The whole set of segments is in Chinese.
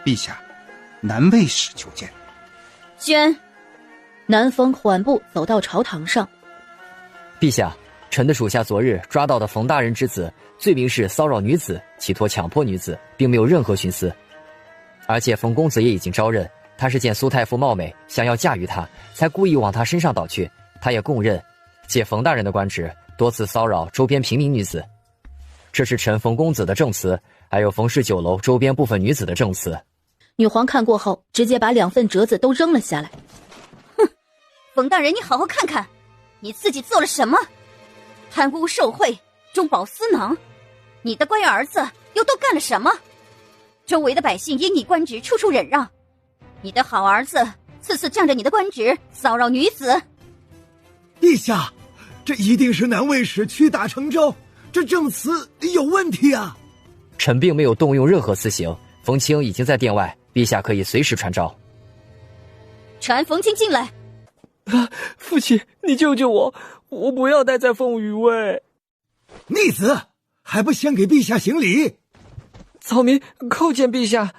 陛下，南卫使求见。宣。南风缓步走到朝堂上。陛下，臣的属下昨日抓到的冯大人之子，罪名是骚扰女子，企图强迫女子，并没有任何徇私。而且冯公子也已经招认，他是见苏太傅貌美，想要驾驭他，才故意往他身上倒去。他也供认，借冯大人的官职，多次骚扰周边平民女子。这是臣冯公子的证词，还有冯氏酒楼周边部分女子的证词。女皇看过后，直接把2份折子都扔了下来。哼，冯大人，你好好看看，你自己做了什么？贪污受贿，中饱私囊，你的乖儿子又都干了什么？周围的百姓因你官职处处忍让，你的好儿子次次仗着你的官职骚扰女子。陛下，这一定是南卫使屈打成招，这证词有问题啊！臣并没有动用任何私刑，冯清已经在殿外，陛下可以随时传召。传冯清进来。父亲，你救救我，我不要待在凤羽卫。逆子，还不先给陛下行礼？草民叩见陛下。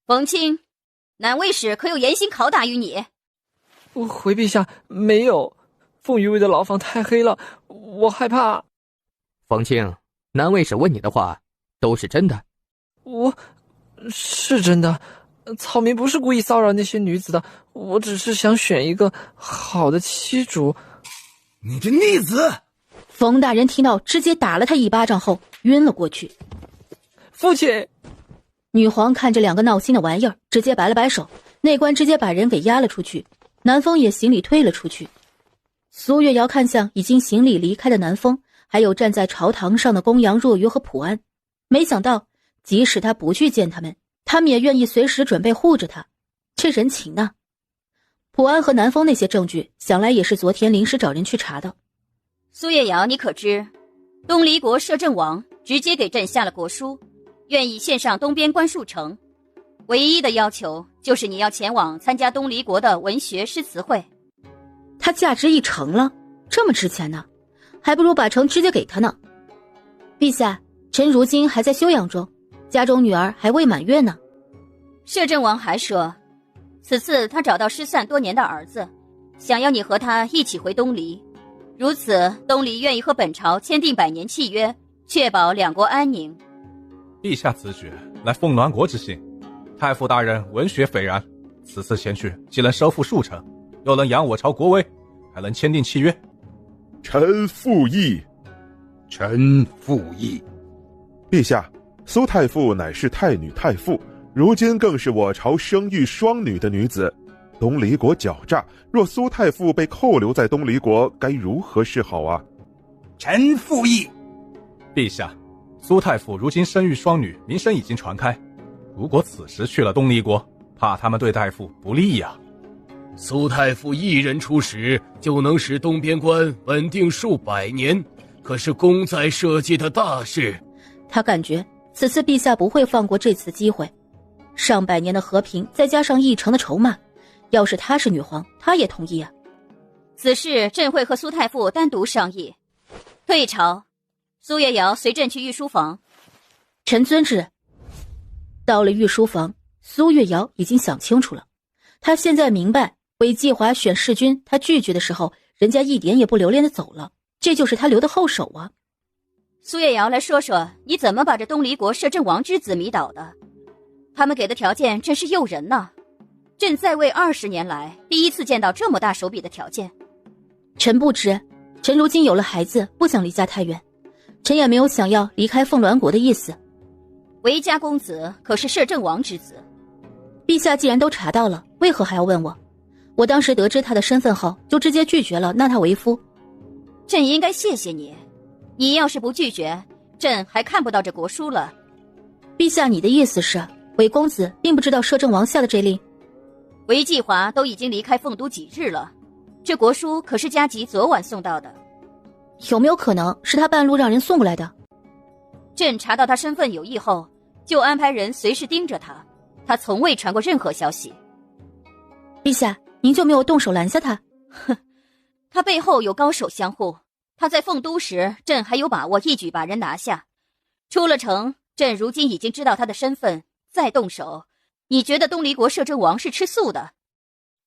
冯清，南卫使可有严刑拷打于你？回陛下，没有。凤羽卫的牢房太黑了，我害怕。冯清，南卫使问你的话都是真的？我是真的，草民不是故意骚扰那些女子的，我只是想选一个好的妻主。你这逆子！冯大人听到，直接打了他一巴掌后晕了过去。父亲！女皇看着2个闹心的玩意儿，直接摆了摆手，内官直接把人给押了出去。南风也行礼退了出去。苏月瑶看向已经行礼离开的南风，还有站在朝堂上的公羊若愚和普安，没想到即使他不去见他们，他们也愿意随时准备护着他，这人情啊！普安和南风那些证据，想来也是昨天临时找人去查的。苏月瑶，你可知东离国摄政王直接给朕下了国书，愿意献上东边关树城，唯一的要求就是你要前往参加东离国的文学诗词会。他价值1成了，这么值钱呢，还不如把城直接给他呢。陛下，臣如今还在休养中，家中女儿还未满月呢。摄政王还说，此次他找到失散多年的儿子，想要你和他一起回东离，如此东离愿意和本朝签订100年契约，确保2国安宁。陛下此举乃奉暖国之幸，太傅大人文学斐然，此次前去既能收复数城，又能扬我朝国威，还能签订契约。臣附议。臣附议。陛下，苏太傅乃是太女太傅，如今更是我朝生育双女的女子。东离国狡诈，若苏太傅被扣留在东离国，该如何是好啊？臣附议。陛下，苏太傅如今生育双女，名声已经传开，如果此时去了东离国，怕他们对太傅不利呀。苏太傅一人出使，就能使东边关稳定数百年，可是功在社稷的大事。他感觉此次陛下不会放过这次机会，上百年的和平，再加上1城的筹码，要是他是女皇，他也同意啊。此事朕会和苏太傅单独商议。退朝，苏月瑶随朕去御书房。臣遵旨。到了御书房，苏月瑶已经想清楚了，他现在明白韦继华选弑君，他拒绝的时候，人家一点也不留恋的走了，这就是他留的后手啊。苏月瑶，来说说你怎么把这东离国摄政王之子迷倒的？他们给的条件真是诱人呐！朕在位20年来，第一次见到这么大手笔的条件。臣不知，臣如今有了孩子，不想离家太远，臣也没有想要离开凤鸾国的意思。韦家公子可是摄政王之子，陛下既然都查到了，为何还要问我？我当时得知他的身份后，就直接拒绝了，纳他为夫。朕应该谢谢你，你要是不拒绝，朕还看不到这国书了。陛下，你的意思是韦公子并不知道摄政王下的这令？韦继华都已经离开凤都几日了，这国书可是加急昨晚送到的。有没有可能是他半路让人送过来的？朕查到他身份有异后，就安排人随时盯着他，他从未传过任何消息。陛下，您就没有动手拦下他？哼，他背后有高手相护，他在凤都时，朕还有把握一举把人拿下。出了城，朕如今已经知道他的身份，再动手，你觉得东离国摄政王是吃素的？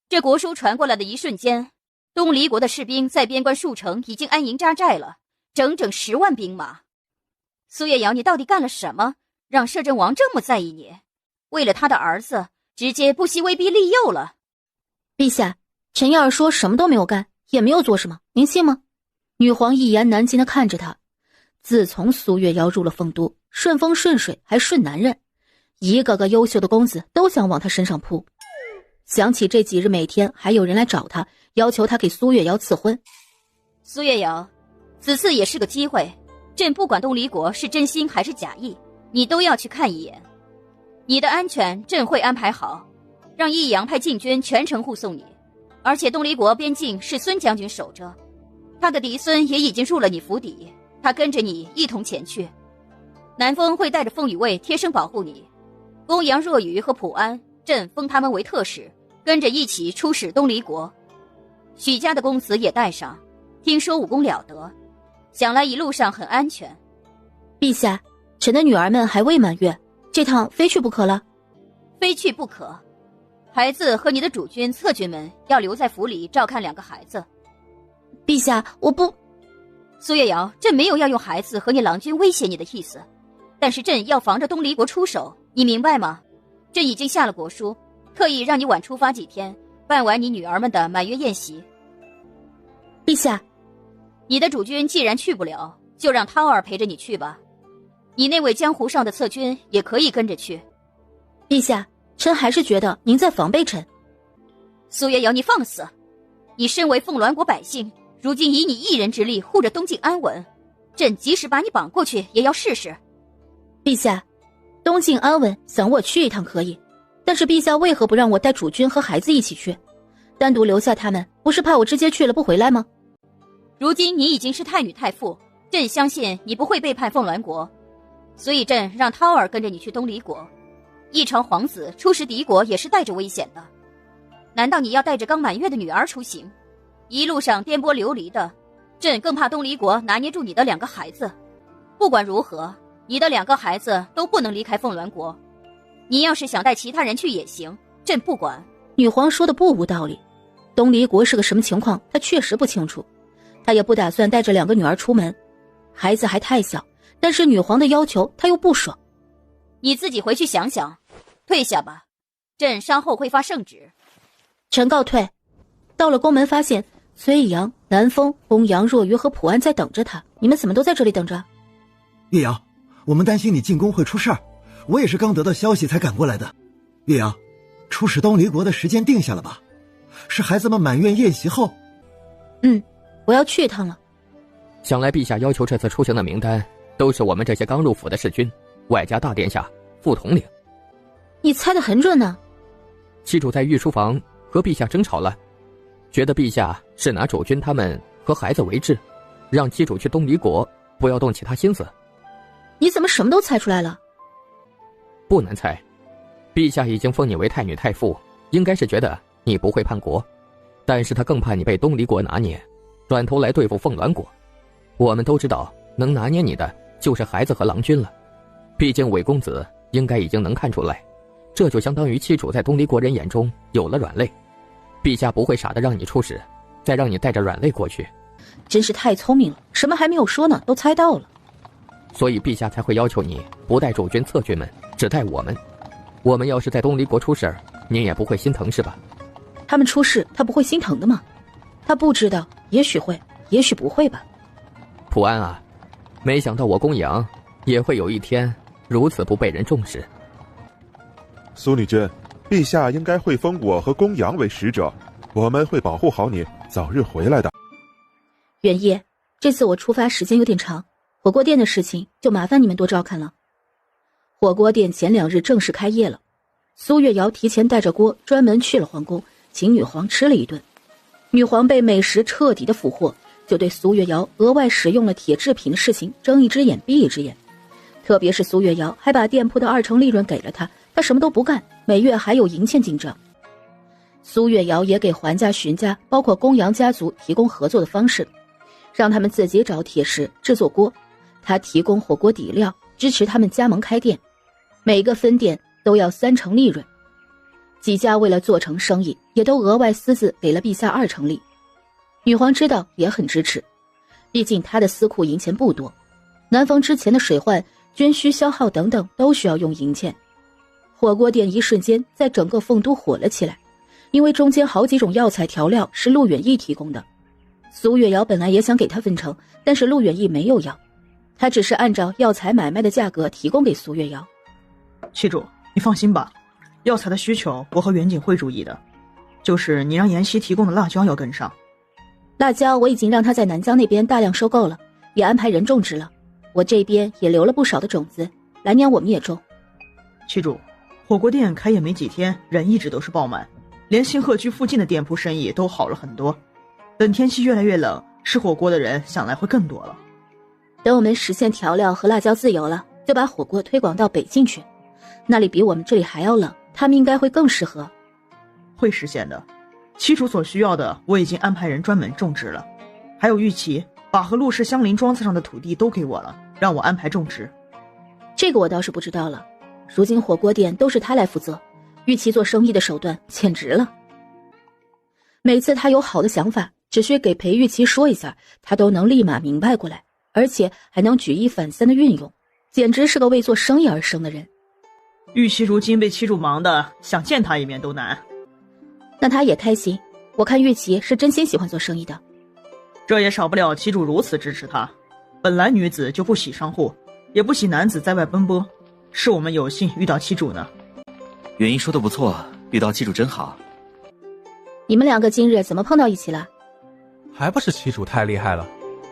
这国书传过来的一瞬间，东离国的士兵在边关戍城已经安营扎寨了，整整10万兵马。苏月瑶，你到底干了什么，让摄政王这么在意你？为了他的儿子，直接不惜威逼利诱了。陛下，陈燕儿说什么都没有干，也没有做什么，您信吗？女皇一言难尽地看着他。自从苏月瑶入了凤都，顺风顺水还顺男人，一个个优秀的公子都想往他身上扑。想起这几日每天还有人来找他，要求他给苏月瑶赐婚。苏月瑶，此次也是个机会，朕不管东离国是真心还是假意，你都要去看一眼。你的安全朕会安排好，让益阳派禁军全程护送你，而且东离国边境是孙将军守着，他的嫡孙也已经入了你府邸，他跟着你一同前去。南风会带着凤羽卫贴身保护你，公羊若雨和普安朕封他们为特使，跟着一起出使东离国。许家的公子也带上，听说武功了得，想来一路上很安全。陛下，臣的女儿们还未满月，这趟非去不可了。非去不可。孩子和你的主君侧君们要留在府里照看2个孩子。陛下，我不。苏月瑶，朕没有要用孩子和你郎君威胁你的意思，但是朕要防着东离国出手，你明白吗？朕已经下了国书，特意让你晚出发几天，办完你女儿们的满月宴席。陛下，你的主君既然去不了，就让涛儿陪着你去吧。你那位江湖上的侧君也可以跟着去。陛下，臣还是觉得您在防备臣。苏月瑶，你放肆！你身为凤鸾国百姓，如今以你一人之力护着东境安稳，朕即使把你绑过去也要试试。陛下，东境安稳想我去一趟可以，但是陛下为何不让我带主君和孩子一起去，单独留下他们，不是怕我直接去了不回来吗？如今你已经是太女太傅，朕相信你不会背叛凤鸾国，所以朕让涛儿跟着你去东离国。一朝皇子出使敌国也是带着危险的，难道你要带着刚满月的女儿出行，一路上颠簸流离的？朕更怕东离国拿捏住你的2个孩子。不管如何，你的2个孩子都不能离开凤鸾国。你要是想带其他人去也行，朕不管。女皇说的不无道理，东离国是个什么情况，她确实不清楚，她也不打算带着2个女儿出门，孩子还太小，但是女皇的要求她又不爽。你自己回去想想，退下吧，朕稍后会发圣旨。臣告退。到了宫门，发现崔阳、南风、公羊、若愚和普安在等着他。你们怎么都在这里等着？岳阳，我们担心你进宫会出事儿，我也是刚得到消息才赶过来的。岳阳，出使东离国的时间定下了吧？是孩子们满月宴席后？我要去一趟了。想来陛下要求这次出行的名单都是我们这些刚入府的士军，外加大殿下、副统领。你猜得很准呢。妻主在御书房和陛下争吵了，觉得陛下是拿主君他们和孩子为质，让妻主去东离国，不要动其他心思。你怎么什么都猜出来了？不难猜，陛下已经封你为太女太傅，应该是觉得你不会叛国，但是他更怕你被东离国拿捏，转头来对付凤鸾国。我们都知道，能拿捏你的就是孩子和郎君了。毕竟韦公子应该已经能看出来，这就相当于妻主在东离国人眼中有了软肋。陛下不会傻的让你出使，再让你带着软肋过去。真是太聪明了，什么还没有说呢，都猜到了。所以陛下才会要求你不带主君侧君们，只带我们。我们要是在东离国出事儿，您也不会心疼是吧？他们出事，他不会心疼的吗？他不知道，也许会，也许不会吧。普安啊，没想到我公羊也会有一天如此不被人重视。苏女君，陛下应该会封我和公羊为使者，我们会保护好你，早日回来的。元夜，这次我出发时间有点长，火锅店的事情就麻烦你们多照看了。火锅店前2日正式开业了，苏月瑶提前带着锅专门去了皇宫，请女皇吃了一顿。女皇被美食彻底的俘获，就对苏月瑶额外使用了铁制品的事情睁一只眼闭一只眼。特别是苏月瑶还把店铺的2成利润给了他，他什么都不干，每月还有银钱进账。苏月瑶也给桓家、荀家，包括公羊家族提供合作的方式，让他们自己找铁石制作锅，他提供火锅底料，支持他们加盟开店，每个分店都要3成利润，几家为了做成生意，也都额外私自给了陛下2成利。女皇知道也很支持，毕竟她的私库银钱不多，南方之前的水患、军需消耗等等都需要用银钱。火锅店一瞬间在整个凤都火了起来，因为中间好几种药材调料是陆远义提供的。苏月瑶本来也想给他分成，但是陆远义没有要，他只是按照药材买卖的价格提供给苏月瑶。七主，你放心吧，药材的需求我和袁景会注意的，就是你让妍希提供的辣椒要跟上。辣椒我已经让他在南疆那边大量收购了，也安排人种植了，我这边也留了不少的种子，来年我们也种。七主，火锅店开业没几天，人一直都是爆满，连星鹤居附近的店铺生意都好了很多。等天气越来越冷，吃火锅的人想来会更多了。等我们实现调料和辣椒自由了，就把火锅推广到北境去，那里比我们这里还要冷，他们应该会更适合。会实现的，七主所需要的我已经安排人专门种植了，还有玉琪把和陆氏相邻庄子上的土地都给我了，让我安排种植。这个我倒是不知道了，如今火锅店都是他来负责，玉琪做生意的手段简直了。每次他有好的想法，只需给裴玉琪说一下，他都能立马明白过来，而且还能举一反三的运用，简直是个为做生意而生的人。玉琪如今被七主忙的，想见他一面都难。那他也开心，我看玉琪是真心喜欢做生意的。这也少不了七主如此支持他。本来女子就不喜商户，也不喜男子在外奔波，是我们有幸遇到七主呢。元一说的不错，遇到七主真好。你们2个今日怎么碰到一起了？还不是七主太厉害了，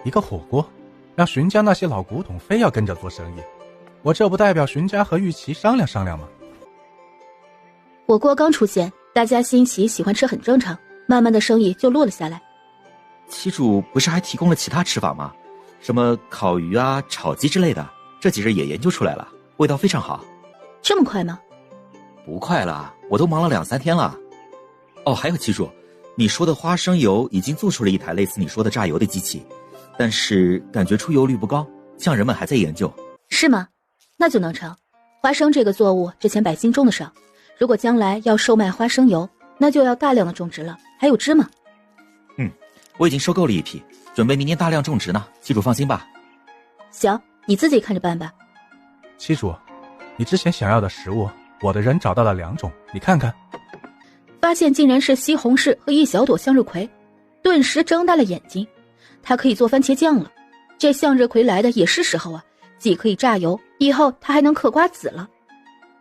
一个火锅让荀家那些老古董非要跟着做生意，我这不代表荀家和玉琪商量商量吗？火锅刚出现，大家兴起喜欢吃很正常，慢慢的生意就落了下来。七主不是还提供了其他吃法吗？什么烤鱼啊、炒鸡之类的，这几日也研究出来了，味道非常好。这么快吗？不快了，我都忙了2-3天了。哦，还有七主，你说的花生油已经做出了一台类似你说的榨油的机器，但是感觉出油率不高，匠人们还在研究。是吗？那就能成。花生这个作物之前百姓种的少，如果将来要售卖花生油，那就要大量的种植了，还有芝麻。我已经收购了一批，准备明年大量种植呢，七主放心吧。行，你自己看着办吧。七主，你之前想要的食物，我的人找到了2种，你看看。发现竟然是西红柿和一小朵向日葵，顿时睁大了眼睛。他可以做番茄酱了，这向日葵来的也是时候啊，既可以榨油，以后他还能嗑瓜子了。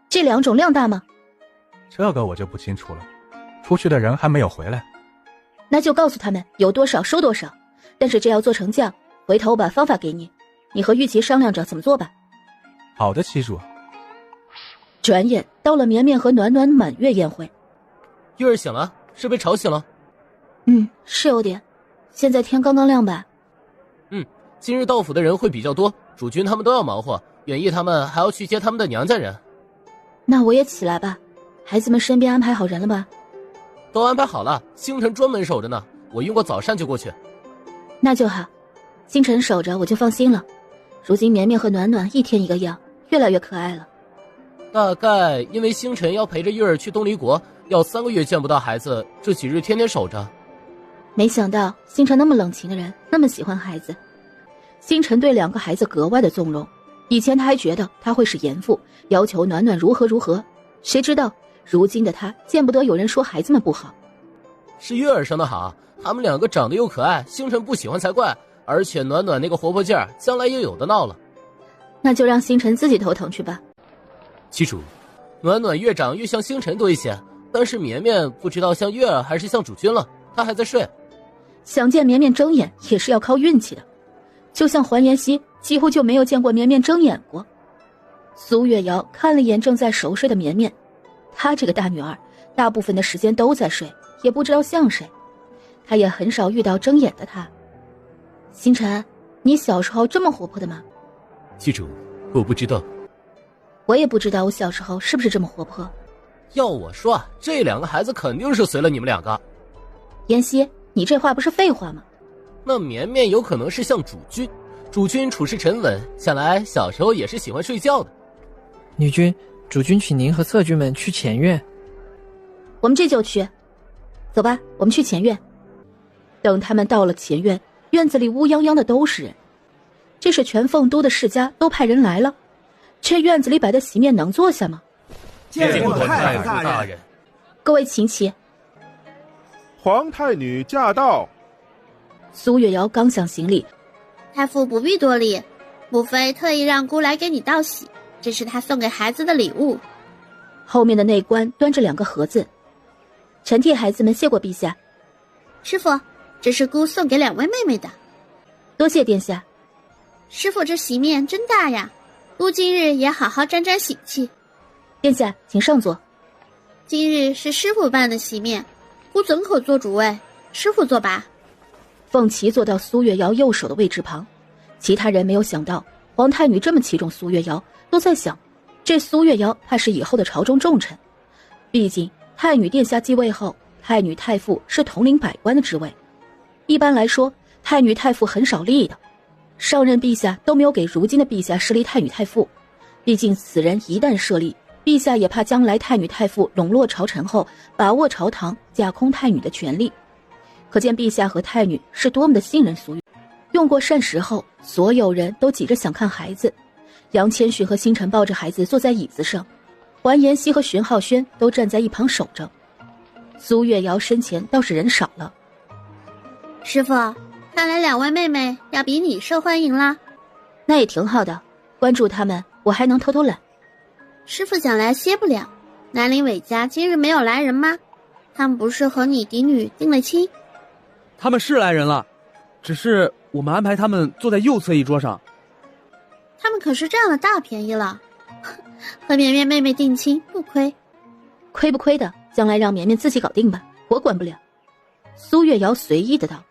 这2种量大吗？这个我就不清楚了，出去的人还没有回来。那就告诉他们有多少收多少，但是这要做成酱，回头把方法给你，你和玉琪商量着怎么做吧。好的，七主。转眼到了绵绵和暖暖满月宴会。玉儿醒了，是被吵醒了？是有点，现在天刚刚亮吧。今日到府的人会比较多，主君他们都要忙活，远义他们还要去接他们的娘家人。那我也起来吧，孩子们身边安排好人了吧？都安排好了，星辰专门守着呢，我用过早膳就过去。那就好，星辰守着我就放心了。如今绵绵和暖暖一天一个样，越来越可爱了。大概因为星辰要陪着玉儿去东离国，要3个月见不到孩子，这几日天天守着。没想到星辰那么冷情的人，那么喜欢孩子。星辰对2个孩子格外的纵容，以前他还觉得他会是严父，要求暖暖如何如何，谁知道如今的他见不得有人说孩子们不好。是月儿生的好，他们2个长得又可爱，星辰不喜欢才怪，而且暖暖那个活泼劲儿，将来也有的闹了。那就让星辰自己头疼去吧。七主，暖暖越长越像星辰多一些，但是绵绵不知道像月儿还是像主君了，她还在睡。想见绵绵睁眼也是要靠运气的，就像环妍希几乎就没有见过绵绵睁眼过。苏月瑶看了眼正在熟睡的绵绵，她这个大女儿大部分的时间都在睡，也不知道像谁，她也很少遇到睁眼的她。星辰，你小时候这么活泼的吗？七主，我不知道。我也不知道我小时候是不是这么活泼。要我说，这2个孩子肯定是随了你们2个。妍希，你这话不是废话吗？那绵绵有可能是像主君，主君处事沉稳，想来小时候也是喜欢睡觉的。女君，主君请您和侧君们去前院。我们这就去。走吧，我们去前院。等他们到了前院，院子里乌泱泱的都是人。这是全凤都的世家都派人来了，这院子里摆的席面能坐下吗？见过太傅大人。各位请起。皇太女驾到。苏月瑶刚想行礼，太傅不必多礼，母妃特意让姑来给你道喜，这是她送给孩子的礼物。后面的内官端着2个盒子，臣替孩子们谢过陛下。师傅，这是姑送给2位妹妹的。多谢殿下。师傅这席面真大呀，姑今日也好好沾沾喜气。殿下请上座。今日是师傅办的席面，姑怎可做主位，师傅坐吧。凤琪坐到苏月瑶右手的位置旁，其他人没有想到皇太女这么器重苏月瑶，都在想这苏月瑶怕是以后的朝中重臣。毕竟太女殿下继位后，太女太傅是统领百官的职位，一般来说太女太傅很少立的，上任陛下都没有给如今的陛下设立太女太傅，毕竟此人一旦设立，陛下也怕将来太女太傅笼络朝臣后把握朝堂架空太女的权力。可见陛下和太女是多么的信任苏月。用过膳食后，所有人都挤着想看孩子。杨千寻和星辰抱着孩子坐在椅子上，完颜熙和荀浩轩都站在一旁守着。苏月瑶身前倒是人少了。师傅，看来2位妹妹要比你受欢迎啦。那也挺好的，关注他们，我还能偷偷懒。师傅想来歇不了，南陵韦家今日没有来人吗？他们不是和你嫡女定了亲？他们是来人了，只是我们安排他们坐在右侧一桌上。他们可是占了大便宜了，和绵绵妹妹定亲不亏。亏不亏的，将来让绵绵自己搞定吧，我管不了。苏月瑶随意的道。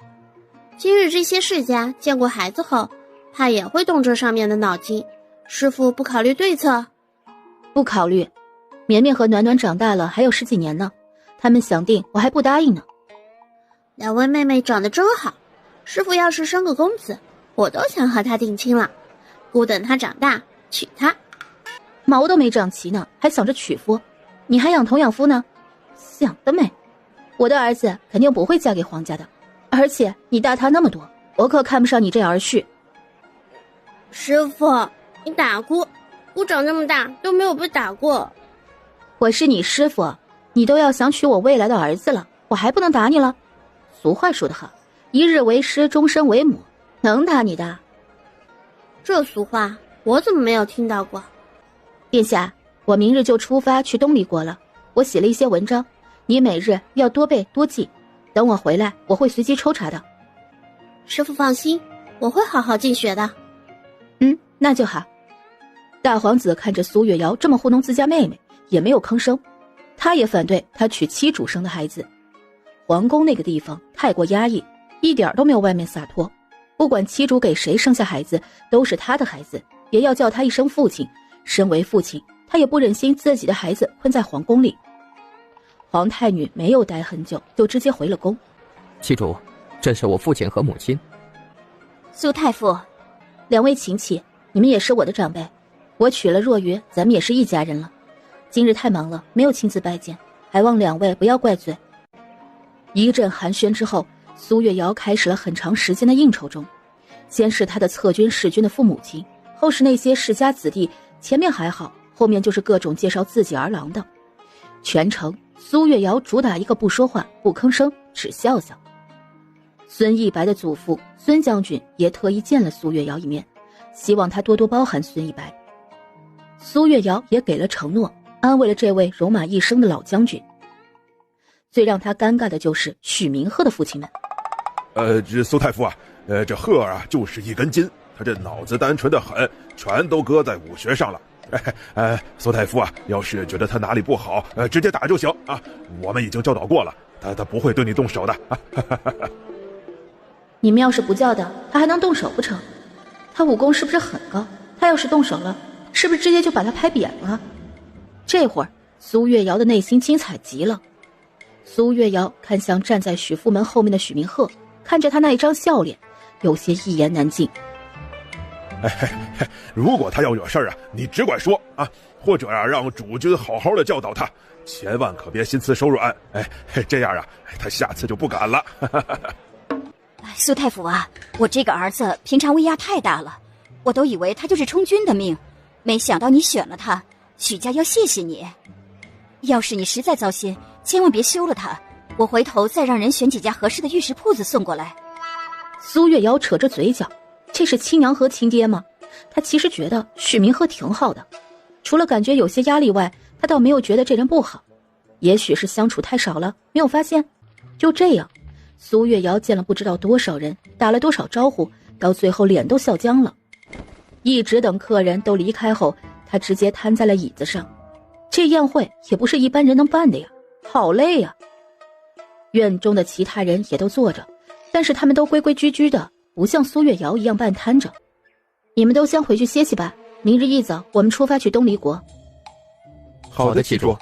今日这些世家见过孩子后，怕也会动这上面的脑筋，师父不考虑对策？不考虑，绵绵和暖暖长大了还有10几年呢，他们想定我还不答应呢。2位妹妹长得真好，师父要是生个公子，我都想和他定亲了。姑等他长大娶她。毛都没长齐呢，还想着娶夫？你还养童养夫呢？想得美！我的儿子肯定不会嫁给皇家的，而且你大他那么多，我可看不上你这儿婿。师父，你打姑，姑长这么大都没有被打过。我是你师父，你都要想娶我未来的儿子了，我还不能打你了？俗话说得好，一日为师，终身为母，能打你的？这俗话我怎么没有听到过？殿下，我明日就出发去东离国了，我写了一些文章，你每日要多背多记，等我回来我会随机抽查的。师父放心，我会好好进学的。那就好。大皇子看着苏月瑶这么糊弄自家妹妹，也没有吭声，他也反对他娶妻主生的孩子。皇宫那个地方太过压抑，一点都没有外面洒脱，不管妻主给谁生下孩子，都是他的孩子，也要叫他一声父亲。身为父亲，他也不忍心自己的孩子困在皇宫里。皇太女没有待很久，就直接回了宫。妻主，这是我父亲和母亲。苏太傅，2位请起，你们也是我的长辈，我娶了若愚，咱们也是一家人了。今日太忙了，没有亲自拜见，还望2位不要怪罪。一阵寒暄之后，苏月瑶开始了很长时间的应酬中，先是他的侧军弑君的父母亲，后是那些世家子弟，前面还好，后面就是各种介绍自己儿郎的。全程苏月瑶主打一个不说话不吭声，只笑笑。孙义白的祖父孙将军也特意见了苏月瑶一面，希望他多多包涵孙义白。苏月瑶也给了承诺，安慰了这位戎马一生的老将军。最让他尴尬的就是许明鹤的父亲们。这苏太傅啊，这鹤儿啊就是一根筋，他这脑子单纯的很，全都搁在武学上了。苏太傅啊，要是觉得他哪里不好，直接打就行啊。我们已经教导过了，他不会对你动手的。你们要是不教导，他还能动手不成？他武功是不是很高？他要是动手了，是不是直接就把他拍扁了？这会儿苏月瑶的内心精彩极了。苏月瑶看向站在许父门后面的许明鹤，看着他那一张笑脸，有些一言难尽。如果他要惹事儿啊，你只管说啊，或者让主君好好的教导他，千万可别心慈手软。这样他下次就不敢了。苏太府啊，我这个儿子平常威压太大了，我都以为他就是充军的命，没想到你选了他，许家要谢谢你。要是你实在糟心，千万别休了他，我回头再让人选几家合适的玉石铺子送过来。苏月瑶扯着嘴角，这是亲娘和亲爹吗？她其实觉得许明鹤挺好的，除了感觉有些压力外，她倒没有觉得这人不好。也许是相处太少了，没有发现。就这样，苏月瑶见了不知道多少人，打了多少招呼，到最后脸都笑僵了。一直等客人都离开后，她直接瘫在了椅子上。这宴会也不是一般人能办的呀，好累呀。院中的其他人也都坐着，但是他们都规规矩矩的，不像苏月瑶一样半瘫着。你们都先回去歇息吧，明日一早我们出发去东离国。好的，旗主。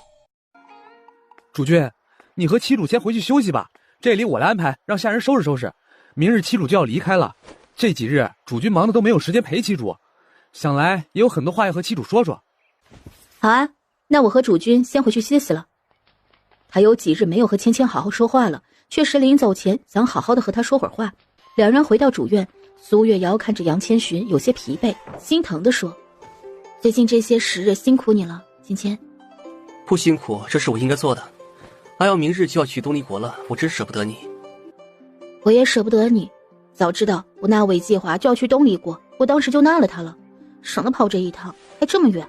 主君，你和旗主先回去休息吧，这里我来安排，让下人收拾收拾。明日旗主就要离开了，这几日主君忙得都没有时间陪旗主，想来也有很多话要和旗主说说。好啊，那我和主君先回去歇息了。他有几日没有和芊芊好好说话了，确实临走前想好好的和他说会儿话。两人回到主院，苏月瑶看着杨千寻有些疲惫，心疼地说：最近这些时日辛苦你了，芊芊。不辛苦，这是我应该做的。阿瑶明日就要去东离国了，我真舍不得你。我也舍不得你，早知道不纳韦继华就要去东离国，我当时就纳了他了，省得跑这一趟还这么远。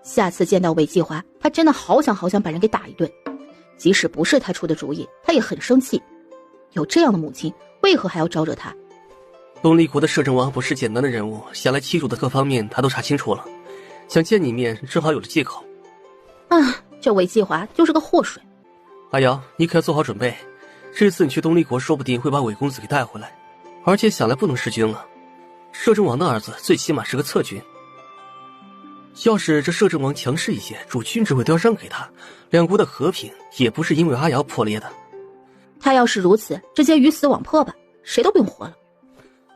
下次见到韦继华，他真的好想把人给打一顿。即使不是他出的主意，他也很生气。有这样的母亲，为何还要招惹他？东离国的摄政王不是简单的人物，想来旗主的各方面他都查清楚了，想见你一面正好有了借口。这韦继华就是个祸水。阿瑶，你可要做好准备，这次你去东离国说不定会把韦公子给带回来，而且想来不能弑君了。摄政王的儿子最起码是个侧君，要是这摄政王强势一些，主君之位都要让给他，两国的和平也不是因为阿瑶破裂的。他要是如此，直接鱼死网破吧，谁都不用活了。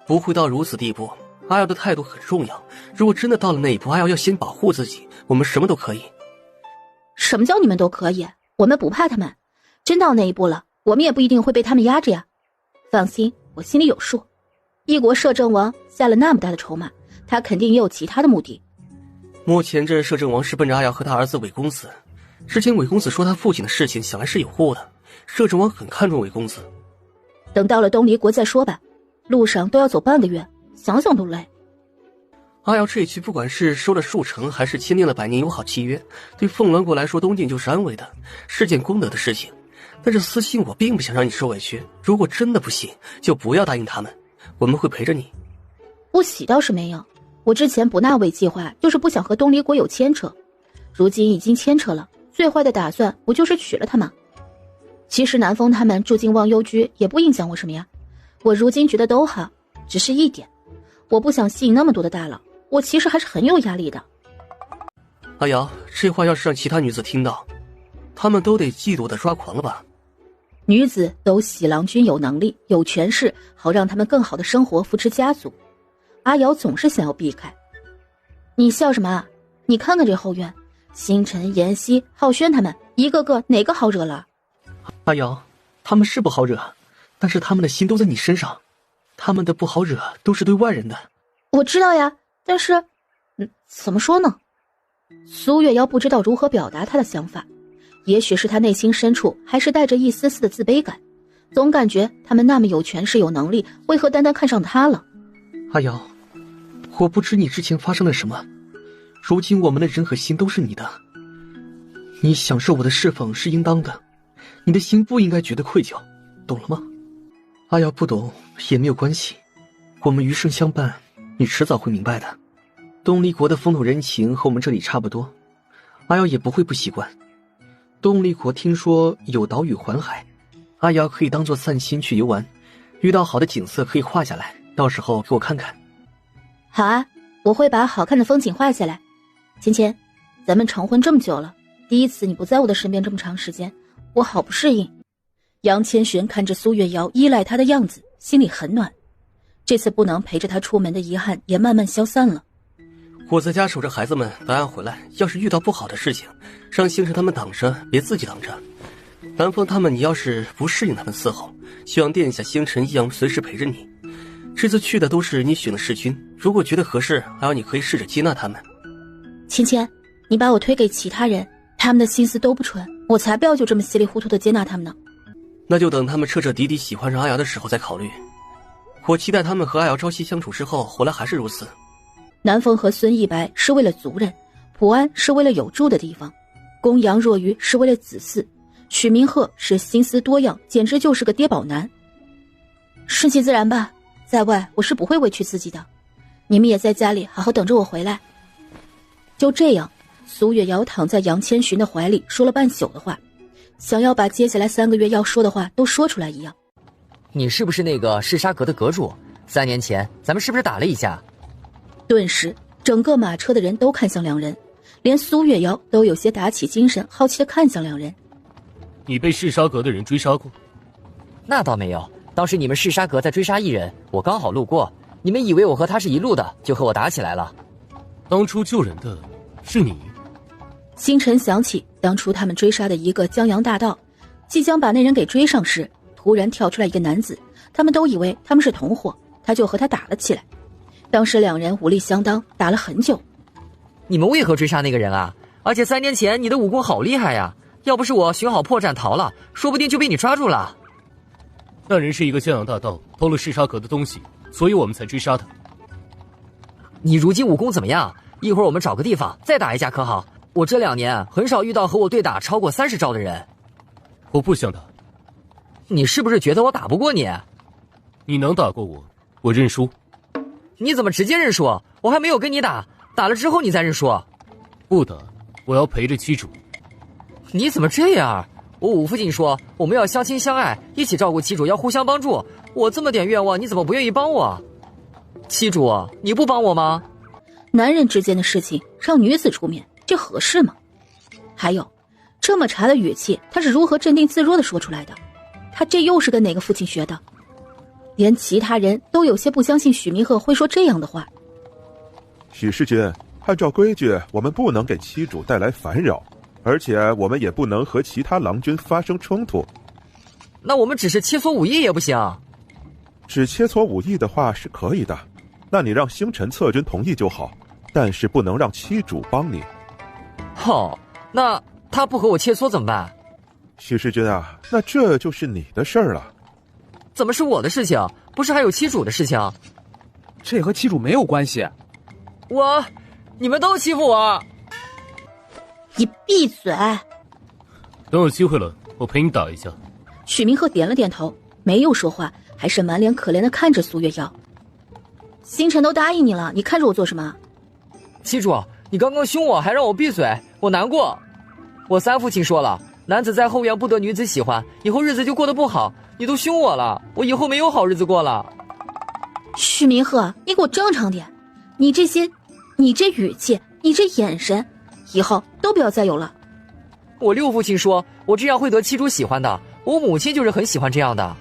不会到如此地步，阿瑶的态度很重要，如果真的到了那一步，阿瑶要先保护自己，我们什么都可以。什么叫你们都可以？我们不怕他们，真到那一步了，我们也不一定会被他们压着呀。放心，我心里有数。一国摄政王下了那么大的筹码，他肯定也有其他的目的。目前这摄政王是奔着阿瑶和他儿子韦公子，之前韦公子说他父亲的事情，想来是有误的。摄政王很看重韦公子。等到了东离国再说吧，路上都要走半个月，想想都累。阿瑶这一去，不管是收了数城，还是签订了100年友好契约，对凤鸾国来说，东晋就是安慰的，是件功德的事情。但是私心，我并不想让你受委屈。如果真的不行，就不要答应他们，我们会陪着你。不喜倒是没有，我之前不纳韦计划，就是不想和东离国有牵扯。如今已经牵扯了，最坏的打算不就是娶了他吗？其实南风他们住进忘忧居也不影响我什么呀，我如今觉得都好，只是一点，我不想吸引那么多的大佬，我其实还是很有压力的。阿瑶，这话要是让其他女子听到，她们都得嫉妒的抓狂了吧？女子都喜郎君有能力有权势，好让他们更好的生活，扶持家族。阿瑶总是想要避开。你笑什么啊？你看看这后院，星辰、妍希、浩轩他们一个个哪个好惹了？阿瑶，他们是不好惹，但是他们的心都在你身上，他们的不好惹都是对外人的。我知道呀，但是怎么说呢？苏月瑶不知道如何表达她的想法，也许是她内心深处还是带着一丝丝的自卑感，总感觉他们那么有权势有能力，为何单单看上她了？阿瑶，我不知你之前发生了什么，如今我们的人和心都是你的，你享受我的侍奉是应当的，你的心不应该觉得愧疚，懂了吗？阿瑶不懂也没有关系，我们余生相伴，你迟早会明白的。东离国的风土人情和我们这里差不多，阿瑶也不会不习惯。东离国听说有岛屿环海，阿瑶可以当作散心去游玩，遇到好的景色可以画下来，到时候给我看看。好啊，我会把好看的风景画下来。芊芊，咱们成婚这么久了，第一次你不在我的身边这么长时间，我好不适应。杨千寻看着苏月瑶依赖他的样子，心里很暖。这次不能陪着他出门的遗憾也慢慢消散了。我在家守着孩子们，等俺回来。要是遇到不好的事情，让星辰他们挡着，别自己挡着。南风他们，你要是不适应他们伺候，希望殿下星辰一样随时陪着你。这次去的都是你选的侍君，如果觉得合适，还有你可以试着接纳他们。芊芊，你把我推给其他人，他们的心思都不纯，我才不要就这么稀里糊涂的接纳他们呢。那就等他们彻彻底底喜欢上阿瑶的时候再考虑。我期待他们和阿瑶朝夕相处之后，回来还是如此。南风和孙一白是为了族人，普安是为了有住的地方，公羊若愚是为了子嗣，许明鹤是心思多样，简直就是个爹宝男。顺其自然吧，在外我是不会委屈自己的，你们也在家里好好等着我回来。就这样，苏月瑶躺在杨千寻的怀里说了半宿的话，想要把接下来3个月要说的话都说出来一样。你是不是那个嗜杀阁的阁主？3年前咱们是不是打了一架？顿时整个马车的人都看向两人，连苏月瑶都有些打起精神，好奇地看向两人。你被嗜杀阁的人追杀过？那倒没有，当时你们嗜杀阁在追杀一人，我刚好路过，你们以为我和他是一路的，就和我打起来了。当初救人的是你？星辰想起当初他们追杀的一个江洋大盗，即将把那人给追上时，突然跳出来一个男子，他们都以为他们是同伙，他就和他打了起来。当时两人武力相当，打了很久。你们为何追杀那个人啊？而且3年前你的武功好厉害呀，要不是我寻好破绽逃了，说不定就被你抓住了。那人是一个江洋大盗，偷了嗜杀阁的东西，所以我们才追杀他。你如今武功怎么样？一会儿我们找个地方再打一架可好？我这2年很少遇到和我对打超过30招的人。我不想打。你是不是觉得我打不过你？你能打过我，我认输。你怎么直接认输？我还没有跟你打，打了之后你再认输。不打，我要陪着妻主。你怎么这样？我五父亲说我们要相亲相爱，一起照顾妻主，要互相帮助。我这么点愿望，你怎么不愿意帮我？妻主，你不帮我吗？男人之间的事情让女子出面，这合适吗？还有，这么茶的语气，他是如何镇定自若地说出来的？他这又是跟哪个父亲学的？连其他人都有些不相信许明鹤会说这样的话。许世君，按照规矩，我们不能给妻主带来烦扰，而且我们也不能和其他郎君发生冲突。那我们只是切磋武艺也不行？只切磋武艺的话是可以的，那你让星辰策军同意就好，但是不能让妻主帮你。那他不和我切磋怎么办？许世君啊，那这就是你的事儿了。怎么是我的事情？不是还有妻主的事情？这和妻主没有关系。你们都欺负我！你闭嘴！等有机会了，我陪你打一下。许明鹤点了点头，没有说话，还是满脸可怜地看着苏月瑶。星辰都答应你了，你看着我做什么？妻主，你刚刚凶我，还让我闭嘴，我难过。我3父亲说了，男子在后院不得女子喜欢，以后日子就过得不好。你都凶我了，我以后没有好日子过了。许明鹤，你给我正常点，你这语气，你这眼神，以后都不要再有了。我6父亲说我这样会得妻主喜欢的，我母亲就是很喜欢这样的。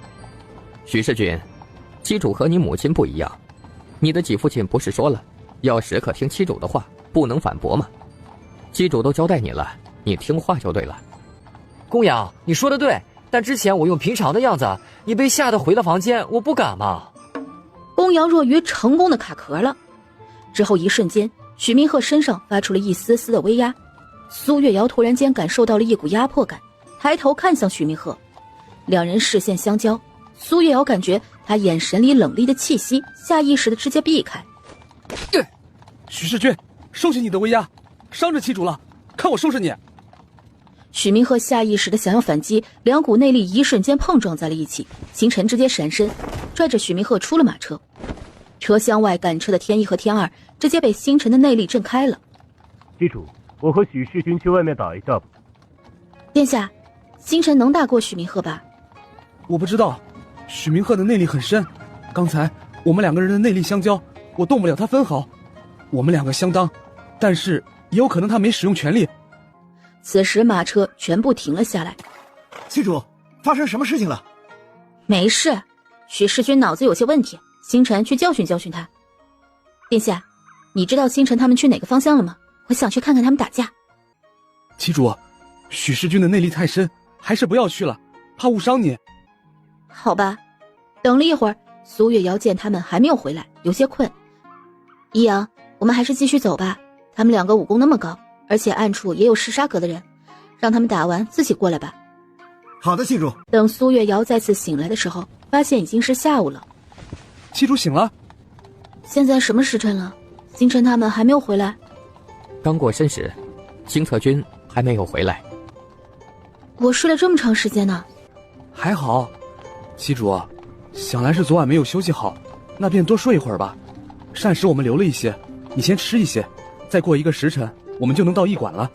许世君，妻主和你母亲不一样，你的几父亲不是说了，要时刻听妻主的话，不能反驳吗？妻主都交代你了，你听话就对了。公羊，你说的对，但之前我用平常的样子，你被吓得回了房间，我不敢嘛。公羊若愚成功的卡壳了。之后一瞬间，许明鹤身上发出了一丝丝的威压。苏月瑶突然间感受到了一股压迫感，抬头看向许明鹤，两人视线相交。苏月瑶感觉他眼神里冷厉的气息，下意识的直接避开。许世君，收起你的威压，伤着妻主了，看我收拾你！许明鹤下意识的想要反击，两股内力一瞬间碰撞在了一起。星辰直接闪身，拽着许明鹤出了马车。车厢外赶车的天一和天二直接被星辰的内力震开了。记住，我和许世君去外面打一架吧。殿下，星辰能打过许明鹤吧？我不知道，许明鹤的内力很深，刚才我们2个人的内力相交，我动不了他分毫。我们2个相当，但是也有可能他没使用全力。此时马车全部停了下来。妻主，发生什么事情了？没事，许世君脑子有些问题，星辰去教训教训他。殿下，你知道星辰他们去哪个方向了吗？我想去看看他们打架。旗主，许世军的内力太深，还是不要去了，怕误伤你。好吧。等了一会儿，苏月瑶见他们还没有回来，有些困。一阳，我们还是继续走吧，他们2个武功那么高，而且暗处也有噬杀阁的人，让他们打完自己过来吧。好的，旗主。等苏月瑶再次醒来的时候，发现已经是下午了。旗主醒了。现在什么时辰了？星辰他们还没有回来。刚过申时，星策军还没有回来。我睡了这么长时间呢。还好，旗主，想来是昨晚没有休息好，那便多睡一会儿吧。膳食我们留了一些，你先吃一些，再过1个时辰，我们就能到驿馆了。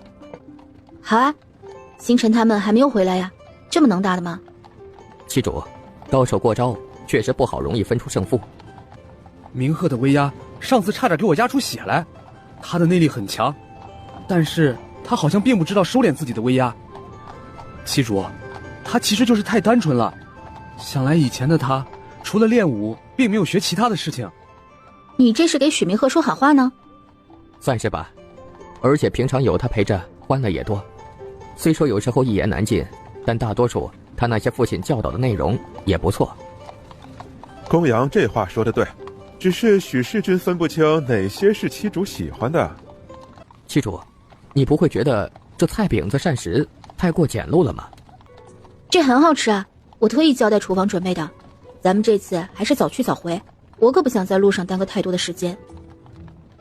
好啊，星辰他们还没有回来呀，这么能打的吗？旗主，高手过招，确实不好容易分出胜负。明鹤的威压，上次差点给我压出血来。他的内力很强，但是他好像并不知道收敛自己的威压。旗主，他其实就是太单纯了。想来以前的他，除了练武，并没有学其他的事情。你这是给许明鹤说好话呢？算是吧，而且平常有他陪着，欢乐也多。虽说有时候一言难尽，但大多数他那些父亲教导的内容也不错。公羊这话说得对，只是许世军分不清哪些是旗主喜欢的。旗主，你不会觉得这菜饼子膳食太过简陋了吗？这很好吃啊，我特意交代厨房准备的。咱们这次还是早去早回，我可不想在路上耽搁太多的时间。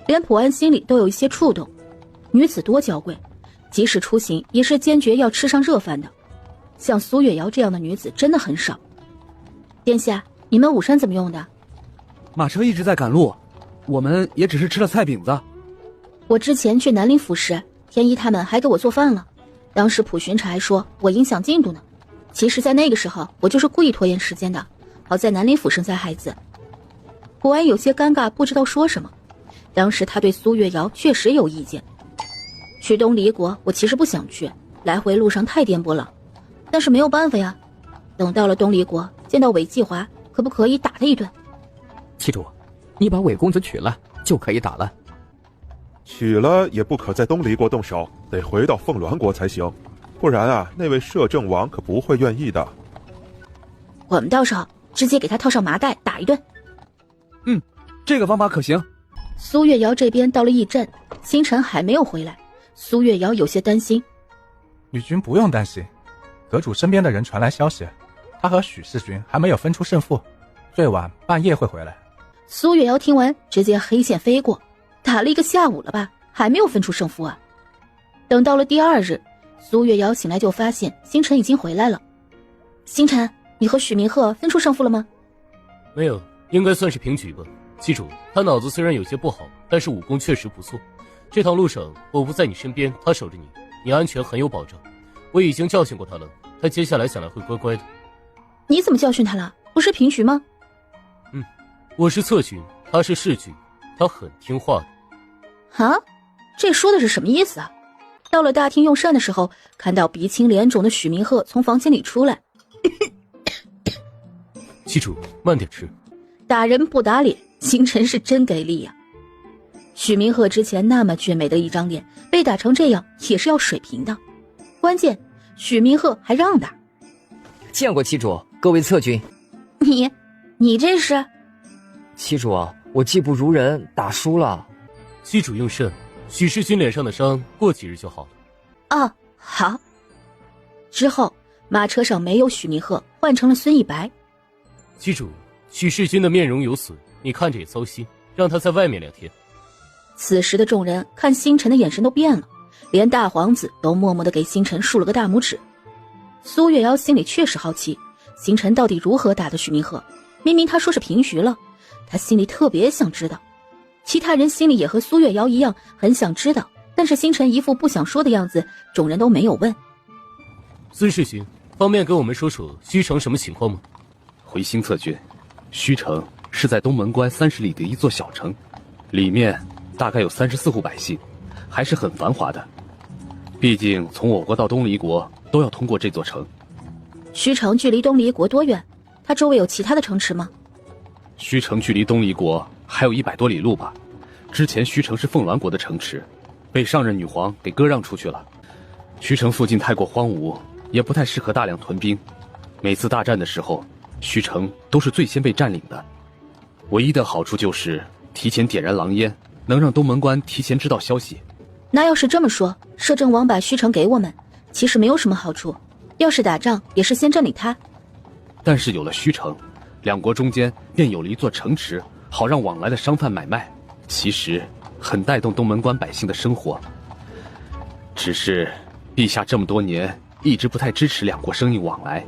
连普安心里都有一些触动，女子多娇贵，即使出行也是坚决要吃上热饭的。像苏月瑶这样的女子真的很少。殿下，你们午膳怎么用的？马车一直在赶路，我们也只是吃了菜饼子。我之前去南陵府时，天一他们还给我做饭了，当时普巡查还说我影响进度呢。其实在那个时候我就是故意拖延时间的，好在南陵府生下孩子。普安有些尴尬，不知道说什么。当时他对苏月瑶确实有意见。去东离国我其实不想去，来回路上太颠簸了，但是没有办法呀。等到了东离国，见到韦继华，可不可以打他一顿？旗主，你把韦公子娶了就可以打了。娶了也不可在东离国动手，得回到凤鸾国才行，不然啊，那位摄政王可不会愿意的。我们到时候直接给他套上麻袋打一顿。这个方法可行。苏月瑶这边到了驿镇，星辰还没有回来，苏月瑶有些担心。女君不用担心，阁主身边的人传来消息，他和许世军还没有分出胜负，最晚半夜会回来。苏月瑶听完直接黑线飞过，打了1个下午了吧，还没有分出胜负啊。等到了第2日，苏月瑶醒来就发现星辰已经回来了。星辰，你和许明鹤分出胜负了吗？没有，应该算是平局吧。记住，他脑子虽然有些不好，但是武功确实不错。这趟路上我不在你身边，他守着你，你安全很有保障。我已经教训过他了，他接下来想来会乖乖的。你怎么教训他了？不是平局吗？我是侧军，他是视军，他很听话的。啊，这说的是什么意思啊？到了大厅用膳的时候，看到鼻青脸肿的许明鹤从房间里出来。记住，慢点吃。打人不打脸，星辰是真给力呀。许明鹤之前那么俊美的一张脸，被打成这样也是要水平的。关键，许明鹤还让打。见过旗主，各位侧军。你这是？旗主，我技不如人，打输了。旗主用肾，许世军脸上的伤过几日就好了。哦，好。之后，马车上没有许明鹤，换成了孙一白。旗主，许世军的面容有损，你看着也糟心，让他在外面2天。此时的众人看星辰的眼神都变了，连大皇子都默默地给星辰竖了个大拇指。苏月瑶心里确实好奇，星辰到底如何打的许明鹤？明明他说是平局了，他心里特别想知道。其他人心里也和苏月瑶一样，很想知道，但是星辰一副不想说的样子，众人都没有问。孙世勋，方便给我们说说虚城什么情况吗？回星策军，虚城是在东门关30里的一座小城，里面大概有34户百姓，还是很繁华的。毕竟从我国到东离国都要通过这座城。虚城距离东离国多远？它周围有其他的城池吗？虚城距离东离国还有100多里路吧，之前虚城是凤鸾国的城池，被上任女皇给割让出去了。虚城附近太过荒芜，也不太适合大量屯兵。每次大战的时候，虚城都是最先被占领的。唯一的好处就是提前点燃狼烟，能让东门关提前知道消息。那要是这么说，摄政王把虚城给我们，其实没有什么好处。要是打仗，也是先占领它。但是有了虚城，两国中间便有了一座城池，好让往来的商贩买卖，其实很带动东门关百姓的生活。只是陛下这么多年一直不太支持两国生意往来。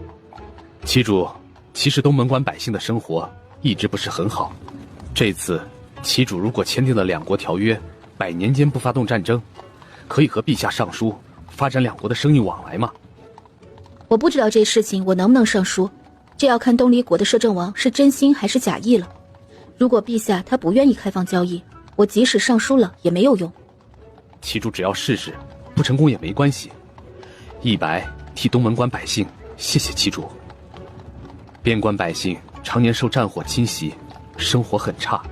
旗主，其实东门关百姓的生活一直不是很好。这次旗主如果签订了两国条约，100年间不发动战争，可以和陛下上书，发展两国的生意往来吗？我不知道这事情我能不能上书，这要看东离国的摄政王是真心还是假意了。如果陛下他不愿意开放交易，我即使上书了也没有用。旗主只要试试，不成功也没关系。100替东门关百姓谢谢旗主。边关百姓常年受战火侵袭，生活很差。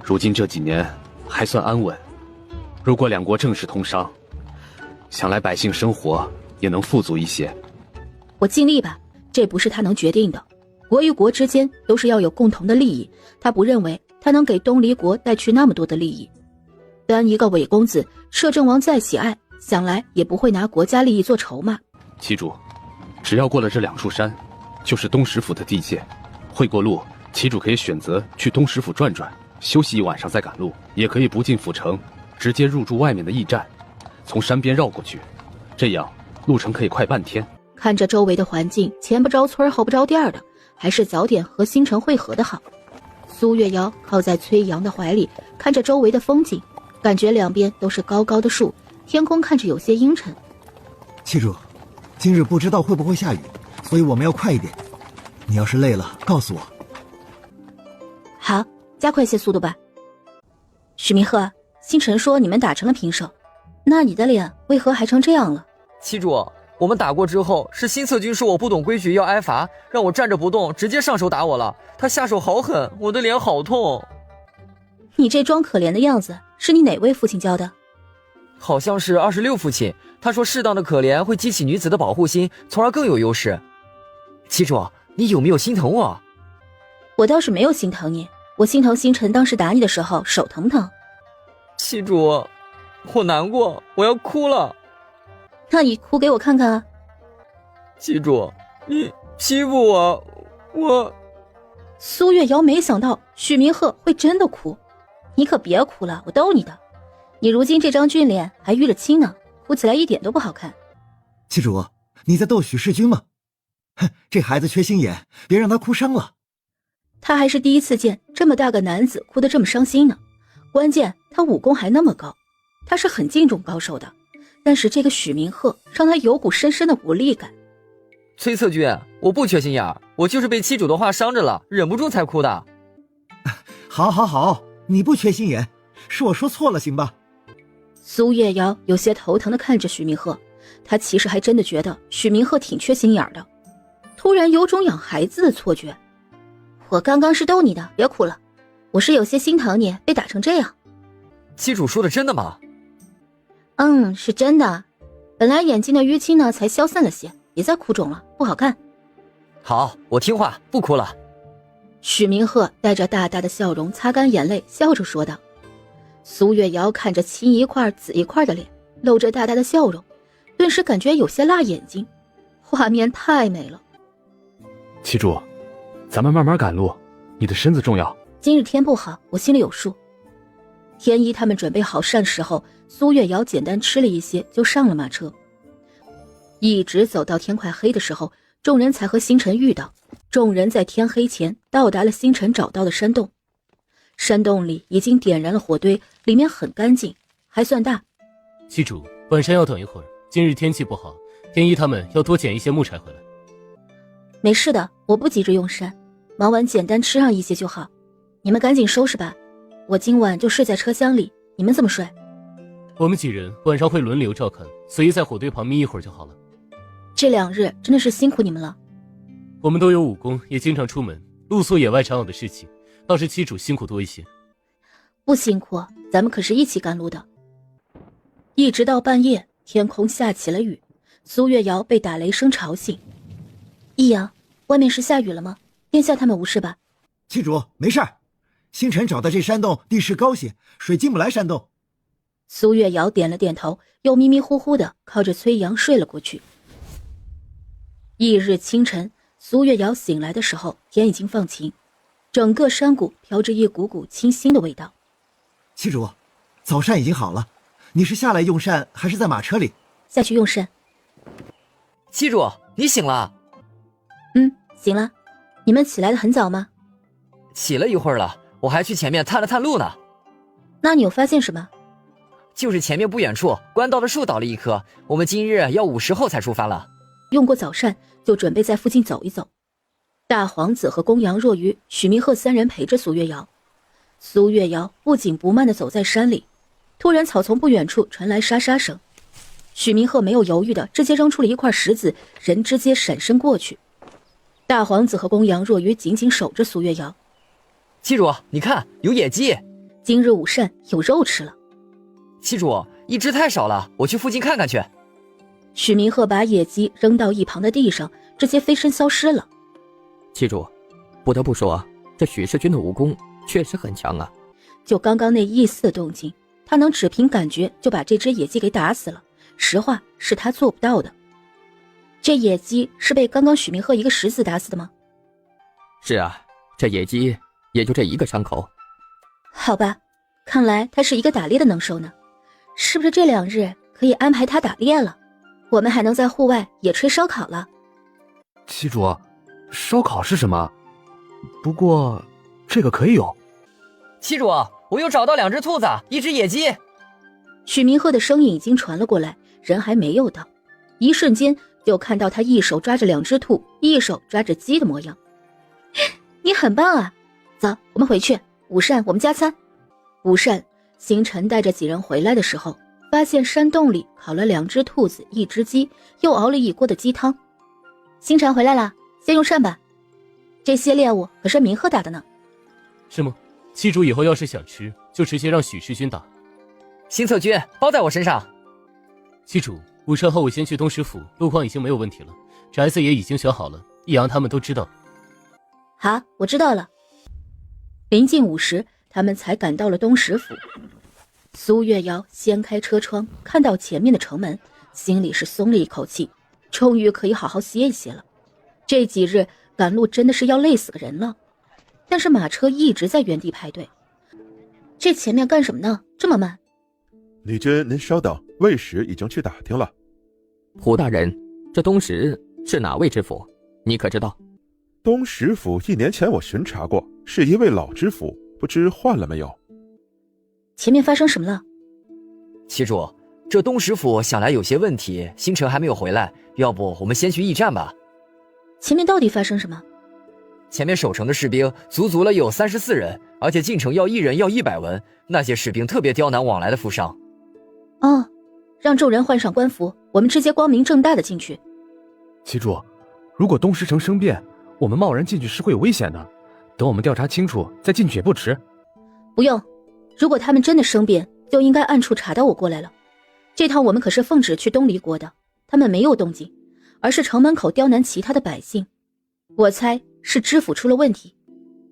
如今这几年还算安稳，如果两国正式通商，想来百姓生活也能富足一些。我尽力吧，这不是他能决定的。国与国之间都是要有共同的利益，他不认为他能给东离国带去那么多的利益。单一个伪公子，摄政王再喜爱，想来也不会拿国家利益做筹码。旗主，只要过了这2处山，就是东石府的地界。会过路，旗主可以选择去东石府转转，休息1晚上再赶路，也可以不进府城，直接入住外面的驿站，从山边绕过去，这样路程可以快半天。看着周围的环境，前不着村后不着店的，还是早点和星辰会合的好。苏月瑶靠在崔阳的怀里，看着周围的风景，感觉两边都是高高的树，天空看着有些阴沉。旗主，今日不知道会不会下雨，所以我们要快一点。你要是累了，告诉我。好，加快些速度吧。许明鹤，星辰说你们打成了平手，那你的脸为何还成这样了？旗主，我们打过之后，是新策军说我不懂规矩要挨罚，让我站着不动，直接上手打我了。他下手好狠，我的脸好痛。你这装可怜的样子，是你哪位父亲教的？好像是26父亲，他说适当的可怜会激起女子的保护心，从而更有优势。旗主，你有没有心疼我？我倒是没有心疼你，我心疼星辰当时打你的时候手疼疼。旗主，我难过，我要哭了。那你哭给我看看啊。旗主，你欺负我。苏月瑶没想到许明鹤会真的哭，你可别哭了，我逗你的。你如今这张俊脸还淤了青呢，哭起来一点都不好看。旗主，你在逗许世君吗？哼，这孩子缺心眼，别让他哭伤了。他还是第一次见这么大个男子哭得这么伤心呢。关键他武功还那么高，他是很敬重高手的。但是这个许明鹤让他有股深深的无力感。崔策军，我不缺心眼儿，我就是被旗主的话伤着了，忍不住才哭的。好，你不缺心眼，是我说错了，行吧？苏月瑶有些头疼地看着许明鹤，他其实还真的觉得许明鹤挺缺心眼的，突然有种养孩子的错觉。我刚刚是逗你的，别哭了，我是有些心疼你被打成这样。旗主说的真的吗？是真的，本来眼睛的淤青呢才消散了些，别再哭肿了，不好看。好，我听话，不哭了。许明鹤带着大大的笑容擦干眼泪，笑着说道。苏月瑶看着青一块紫一块的脸，露着大大的笑容，顿时感觉有些辣眼睛，画面太美了。旗主，咱们慢慢赶路，你的身子重要。今日天不好，我心里有数。天一他们准备好膳食后，苏月瑶简单吃了一些就上了马车，一直走到天快黑的时候，众人才和星辰遇到。众人在天黑前到达了星辰找到的山洞，山洞里已经点燃了火堆，里面很干净，还算大。旗主，晚上要等一会儿，今日天气不好，天一他们要多捡一些木柴回来。没事的，我不急着用膳，忙完简单吃上一些就好。你们赶紧收拾吧，我今晚就睡在车厢里，你们怎么睡？我们几人晚上会轮流照看，随意在火堆旁眯一会儿就好了。这2日真的是辛苦你们了。我们都有武功，也经常出门露宿野外常有的事情，倒是旗主辛苦多一些。不辛苦，咱们可是一起赶路的。一直到半夜，天空下起了雨，苏月瑶被打雷声吵醒。易阳，外面是下雨了吗？殿下他们无事吧？七主，没事儿。星辰找的这山洞地势高些，水进不来山洞。苏月瑶点了点头，又迷迷糊糊的靠着崔阳睡了过去。翌日清晨，苏月瑶醒来的时候，天已经放晴，整个山谷飘着一股股清新的味道。七主，早膳已经好了，你是下来用膳还是在马车里？下去用膳。七主，你醒了？醒了。你们起来的很早吗？起了一会儿了，我还去前面探了探路呢。那你有发现什么？就是前面不远处官道的树倒了一棵，我们今日要午时后才出发了。用过早膳，就准备在附近走一走。大皇子和公羊若愚、许明鹤三人陪着苏月瑶。苏月瑶不紧不慢地走在山里，突然草丛不远处传来沙沙声。许明鹤没有犹豫的直接扔出了一块石子，人直接闪身过去。大皇子和公羊若愚紧紧守着苏月瑶。七主，你看，有野鸡，今日午膳有肉吃了。七主，一只太少了，我去附近看看去。许明鹤把野鸡扔到一旁的地上，直接飞身消失了。七主，不得不说，这许世军的武功确实很强啊。就刚刚那一丝的动静，他能只凭感觉就把这只野鸡给打死了，实话是他做不到的。这野鸡是被刚刚许明鹤一个石子打死的吗？是啊，这野鸡也就这一个伤口。好吧，看来他是一个打猎的能手呢。是不是这2日可以安排他打猎了？我们还能在户外野炊烧烤了。七主，烧烤是什么？不过这个可以有。七主，我又找到2只兔子，1只野鸡。许明鹤的声音已经传了过来，人还没有到，一瞬间就看到他一手抓着2只兔，一手抓着鸡的模样。你很棒啊！走，我们回去，午膳我们加餐。午膳，星辰带着几人回来的时候，发现山洞里烤了2只兔子，1只鸡，又熬了一锅的鸡汤。星辰回来了，先用膳吧。这些猎物可是明鹤打的呢。是吗？七主以后要是想吃，就直接让许世军打。新策军包在我身上。七主，午膳后我先去东石府，路况已经没有问题了，宅子也已经选好了，易阳他们都知道。好，我知道了。临近午时，他们才赶到了东石府。苏月瑶掀开车窗，看到前面的城门，心里是松了一口气，终于可以好好歇一歇了。这几日赶路真的是要累死个人了，但是马车一直在原地排队。这前面干什么呢？这么慢？李军，您稍等，卫使已经去打听了。胡大人，这东石是哪位知府？你可知道？东石府1年前我巡查过，是一位老知府，不知换了没有。前面发生什么了？七主，这东石府想来有些问题，星辰还没有回来，要不我们先去驿站吧。前面到底发生什么？前面守城的士兵足了有34人，而且进城要1人要100文，那些士兵特别刁难往来的富商。哦，让众人换上官服，我们直接光明正大的进去。七主，如果东石城生变，我们贸然进去是会有危险的，等我们调查清楚再进去也不迟。不用，如果他们真的生变，就应该暗处查到我过来了。这趟我们可是奉旨去东离国的，他们没有动静，而是城门口刁难其他的百姓，我猜是知府出了问题。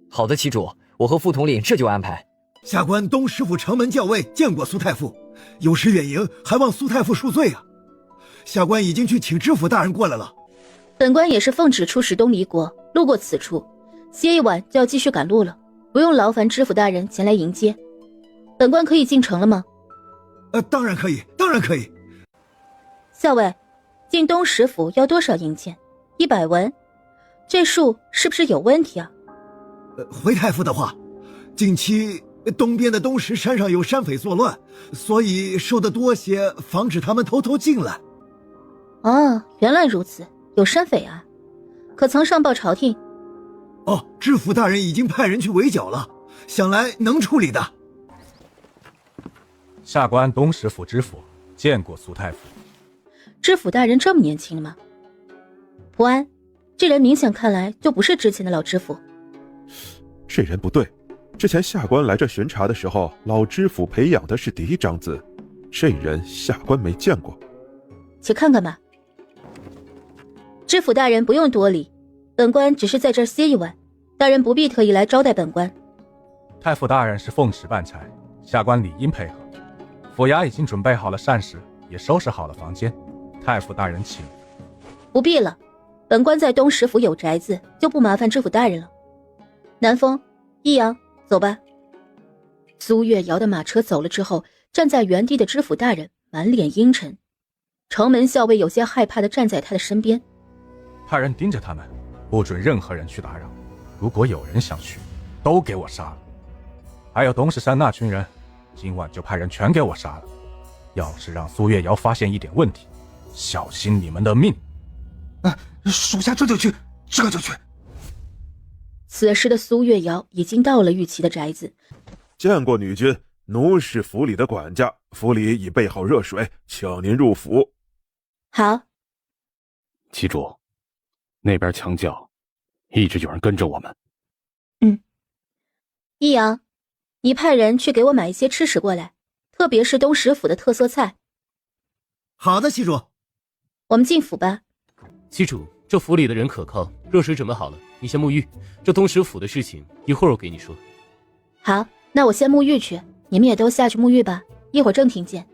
好的，七主，我和副统领这就安排。下官东石府城门校尉见过苏太傅，有时远迎，还望苏太傅恕罪啊。下官已经去请知府大人过来了。本官也是奉旨出使东离国，路过此处，歇一晚就要继续赶路了，不用劳烦知府大人前来迎接。本官可以进城了吗？当然可以，当然可以。校尉，进东石府要多少银钱？100文，这数是不是有问题啊？回太傅的话，近期东边的东石山上有山匪作乱，所以收得多些，防止他们偷偷进来。哦，原来如此，有山匪啊，可曾上报朝廷？哦，知府大人已经派人去围剿了，想来能处理的。下官东石府知府见过苏太傅。知府大人这么年轻了吗？蒲安，这人明显看来就不是之前的老知府。这人不对，之前下官来这巡查的时候，老知府培养的是嫡长子，这人下官没见过。且看看吧。知府大人不用多礼，本官只是在这儿歇一晚，大人不必特意来招待本官。太傅大人是奉旨办差，下官理应配合。府衙已经准备好了膳食，也收拾好了房间，太傅大人请。不必了，本官在东石府有宅子，就不麻烦知府大人了。南风、益阳，走吧。苏月瑶的马车走了之后，站在原地的知府大人满脸阴沉，城门校尉有些害怕地站在他的身边。派人盯着他们，不准任何人去打扰，如果有人想去，都给我杀了。还有东石山那群人，今晚就派人全给我杀了。要是让苏月瑶发现一点问题，小心你们的命。属下这就去。此时的苏月瑶已经到了玉琪的宅子。见过女君，奴是府里的管家，府里已备好热水，请您入府。好。旗主，那边墙角一直有人跟着我们。益阳，你派人去给我买一些吃食过来，特别是东石府的特色菜。好的，旗主。我们进府吧。旗主，这府里的人可靠，热水准备好了，你先沐浴。这东石府的事情一会儿我给你说。好，那我先沐浴去，你们也都下去沐浴吧，一会儿正廷见。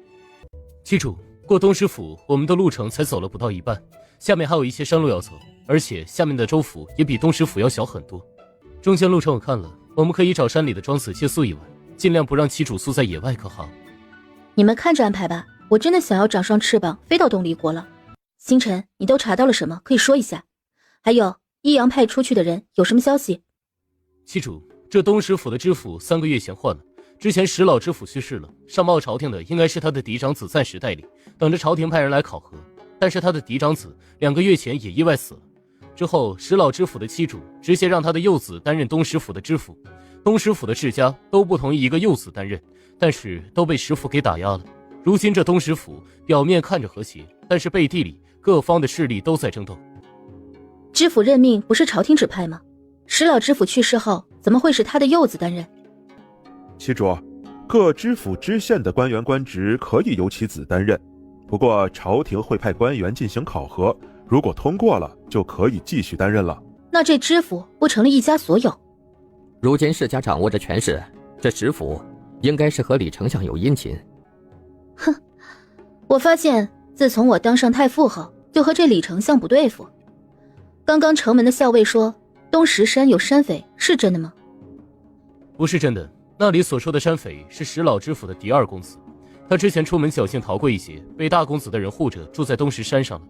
旗主，过东石府我们的路程才走了不到一半，下面还有一些山路要走，而且下面的州府也比东石府要小很多。中间路程我看了，我们可以找山里的庄子借宿一晚，尽量不让旗主宿在野外，可好？你们看着安排吧，我真的想要长双翅膀飞到东离国了。星辰，你都查到了什么？可以说一下。还有，益阳派出去的人有什么消息？旗主，这东石府的知府3个月前换了，之前石老知府去世了，上报朝廷的应该是他的嫡长子暂时代理，等着朝廷派人来考核。但是他的嫡长子2个月前也意外死了。之后石老知府的妻主直接让他的幼子担任东石府的知府，东石府的世家都不同意一个幼子担任，但是都被石府给打压了。如今这东石府表面看着和谐，但是背地里各方的势力都在争斗。知府任命不是朝廷指派吗？石老知府去世后，怎么会是他的幼子担任？旗主，各知府知县的官员官职可以由其子担任，不过朝廷会派官员进行考核，如果通过了，就可以继续担任了。那这知府不成了一家所有？如今世家掌握着权势，这知府应该是和李丞相有姻亲。哼，我发现自从我当上太傅后，就和这李丞相不对付。刚刚城门的校尉说东石山有山匪，是真的吗？不是真的，那里所说的山匪是石老知府的嫡二公子，他之前出门侥幸逃过一劫，被大公子的人护着，住在东石山上了。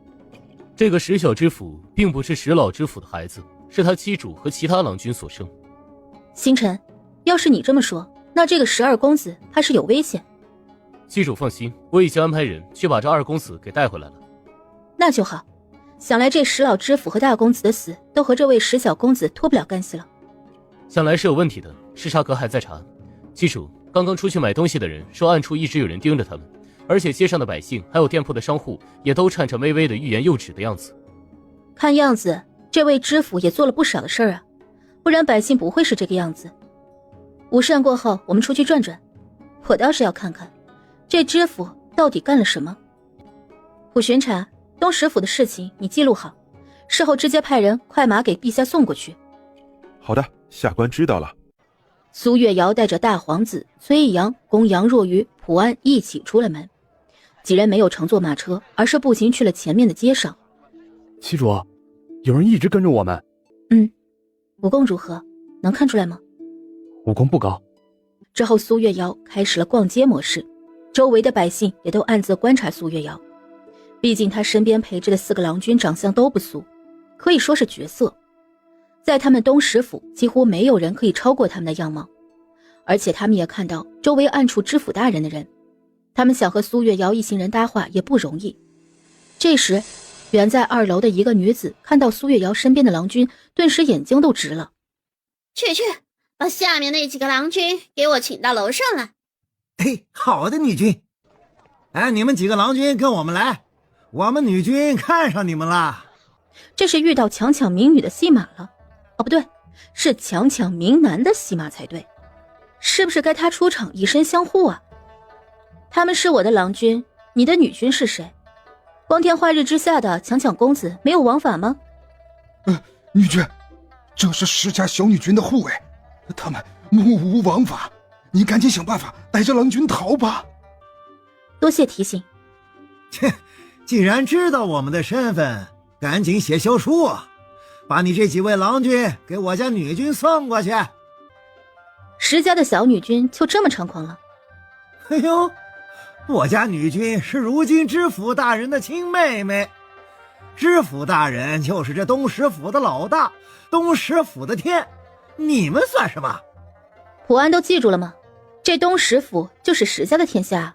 这个石小知府并不是石老知府的孩子，是他妻主和其他郎君所生。星辰，要是你这么说，那这个石二公子怕是有危险。妻主放心，我已经安排人去把这二公子给带回来了。那就好，想来这石老知府和大公子的死都和这位石小公子脱不了干系了。想来是有问题的，视察阁还在查。妻主，刚刚出去买东西的人说暗处一直有人盯着他们，而且街上的百姓还有店铺的商户也都颤颤巍巍的欲言又止的样子。看样子这位知府也做了不少的事儿啊，不然百姓不会是这个样子。午膳过后我们出去转转，我倒是要看看这知府到底干了什么。虎巡查，东石府的事情你记录好，事后直接派人快马给陛下送过去。好的，下官知道了。苏月瑶带着大皇子崔义阳、公羊若与普安一起出了门，几人没有乘坐马车，而是步行去了前面的街上。旗主，有人一直跟着我们。武功如何？能看出来吗？武功不高。之后苏月瑶开始了逛街模式，周围的百姓也都暗自观察苏月瑶，毕竟他身边陪着的4个郎君长相都不俗，可以说是绝色。在他们东石府几乎没有人可以超过他们的样貌，而且他们也看到周围暗处知府大人的人，他们想和苏月瑶一行人搭话也不容易。这时远在2楼的一个女子看到苏月瑶身边的郎君，顿时眼睛都直了。去，把下面那几个郎君给我请到楼上来。好的，女君。你们几个郎君跟我们来，我们女君看上你们了。这是遇到强抢民女的戏码了。哦，不对，是强抢民男的戏码才对。是不是该他出场以身相护啊？他们是我的郎君，你的女君是谁？光天化日之下的强抢公子，没有王法吗？女君，这是石家小女君的护卫，他们目无王法，你赶紧想办法带着郎君逃吧。多谢提醒。切，既然知道我们的身份，赶紧写休书啊，把你这几位郎君给我家女君送过去。石家的小女君就这么猖狂了？哎呦，我家女君是如今知府大人的亲妹妹，知府大人就是这东石府的老大，东石府的天，你们算什么？普安都记住了吗？这东石府就是石家的天下。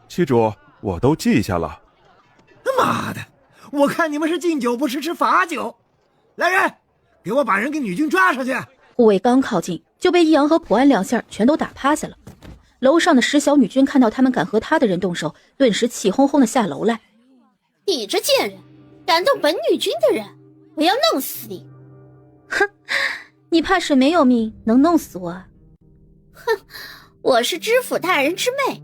七主，我都记下了。妈的，我看你们是敬酒不吃吃罚酒。来人，给我把人给女君抓上去。护卫刚靠近，就被易阳和普安两下全都打趴下了。楼上的石小女君看到他们敢和他的人动手，顿时气哄哄的下楼来。你这贱人，敢动本女君的人，我要弄死你！哼，你怕是没有命能弄死我啊？哼，我是知府大人之妹，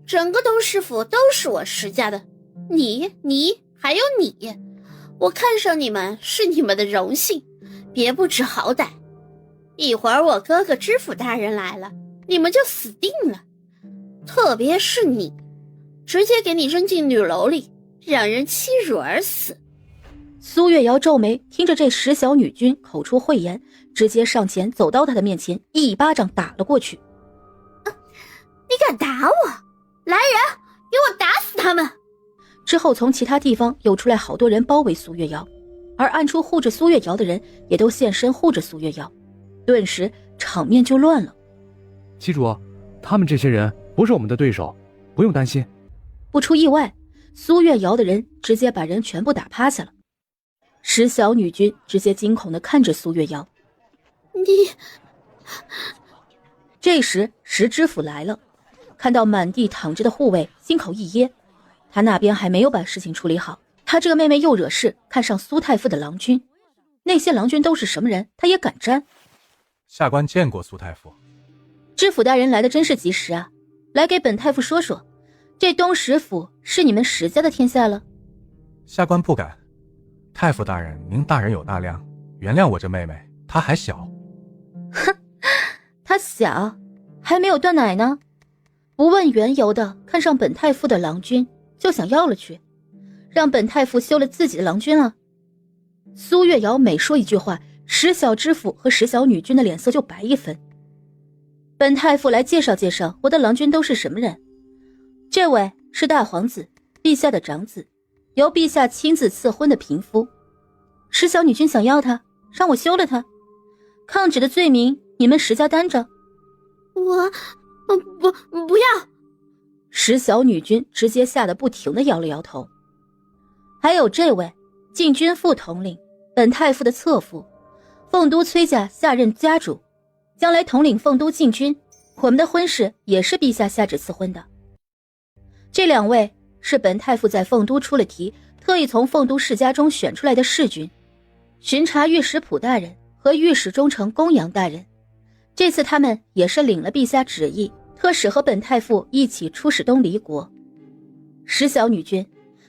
整个东石府都是我石家的，你还有你，我看上你们是你们的荣幸，别不知好歹。一会儿我哥哥知府大人来了，你们就死定了，特别是你，直接给你扔进女楼里，让人欺辱而死。苏月瑶皱眉，听着这石小女君口出秽言，直接上前走到她的面前，一巴掌打了过去。你敢打我？来人，给我打死他们！之后从其他地方又出来好多人包围苏月瑶，而暗处护着苏月瑶的人也都现身护着苏月瑶，顿时场面就乱了。七主，他们这些人不是我们的对手，不用担心。不出意外，苏月瑶的人直接把人全部打趴下了。石小女君直接惊恐地看着苏月瑶。你……这时石知府来了，看到满地躺着的护卫，心口一噎。他那边还没有把事情处理好，他这个妹妹又惹事，看上苏太傅的郎君，那些郎君都是什么人，他也敢沾？下官见过苏太傅。知府大人来的真是及时啊，来给本太傅说说，这东石府是你们石家的天下了？下官不敢。太傅大人，您大人有大量，原谅我这妹妹，她还小。哼，她小，还没有断奶呢，不问缘由的看上本太傅的郎君，就想要了去，让本太傅休了自己的郎君了。苏月瑶每说一句话，石小知府和石小女君的脸色就白一分。本太傅来介绍介绍我的郎君都是什么人。这位是大皇子，陛下的长子，由陛下亲自赐婚的嫔夫。石小女君想要他，让我休了他，抗旨的罪名你们石家担着。我不要。石小女君直接吓得不停地摇了摇头。还有这位禁军副统领，本太傅的侧父，凤都崔家下任家主，将来统领凤都禁军，我们的婚事也是陛下下旨赐婚的。这两位是本太傅在凤都出了题，特意从凤都世家中选出来的侍军，巡查御史普大人和御史中丞公羊大人。这次他们也是领了陛下旨意，特使和本太傅一起出使东离国。石小女君，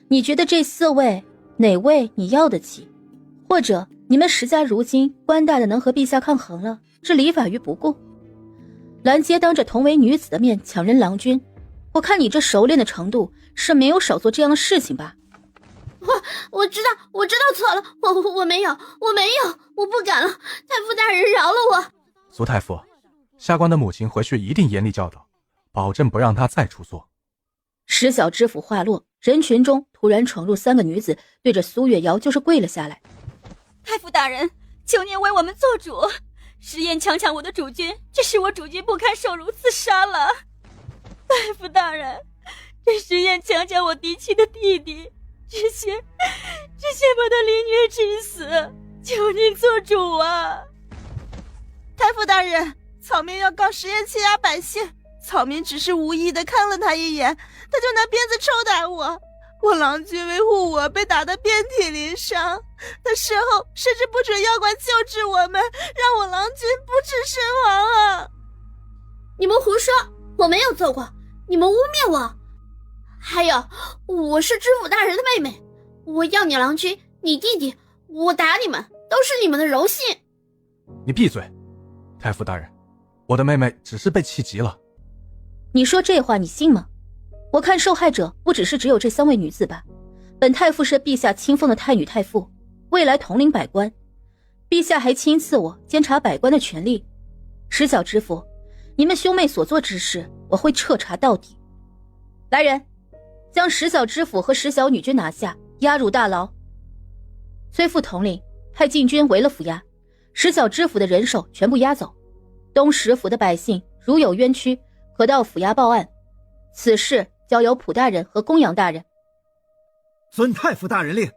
你觉得这4位哪位你要得起？或者你们石家如今官大的能和陛下抗衡了，置礼法于不顾？拦截当着同为女子的面抢人郎君，我看你这熟练的程度是没有少做这样的事情吧？我知道错了，我没有，我不敢了，太傅大人饶了我。苏太傅，下官的母亲回去一定严厉教导，保证不让她再出错。石小知府话落，人群中突然闯入3个女子，对着苏月瑶就是跪了下来。太傅大人，求您为我们做主，石燕强抢我的主君，这使我主君不堪受辱，自杀了。太傅大人，这石燕强抢我嫡妻的弟弟，直接把他凌虐致死，求您做主啊！太傅大人，草民要告石燕欺压百姓，草民只是无意的看了他一眼，他就拿鞭子抽打我，我郎君维护我被打得遍体鳞伤，他事后甚至不准药馆救治我们，让我郎君不治身亡啊！你们胡说，我没有做过，你们污蔑我。还有，我是知府大人的妹妹，我要你郎君，你弟弟，我打你们都是你们的荣幸。你闭嘴，太傅大人，我的妹妹只是被气急了。你说这话你信吗？我看受害者不只是只有这3位女子吧？本太傅是陛下亲封的太女太傅，未来统领百官，陛下还亲赐我监察百官的权利。石小知府，你们兄妹所做之事，我会彻查到底。来人，将石小知府和石小女君拿下，押入大牢。崔副统领派禁军围了府衙，石小知府的人手全部押走。东石府的百姓如有冤屈，可到府衙报案，此事交由普大人和公羊大人。遵太傅大人令。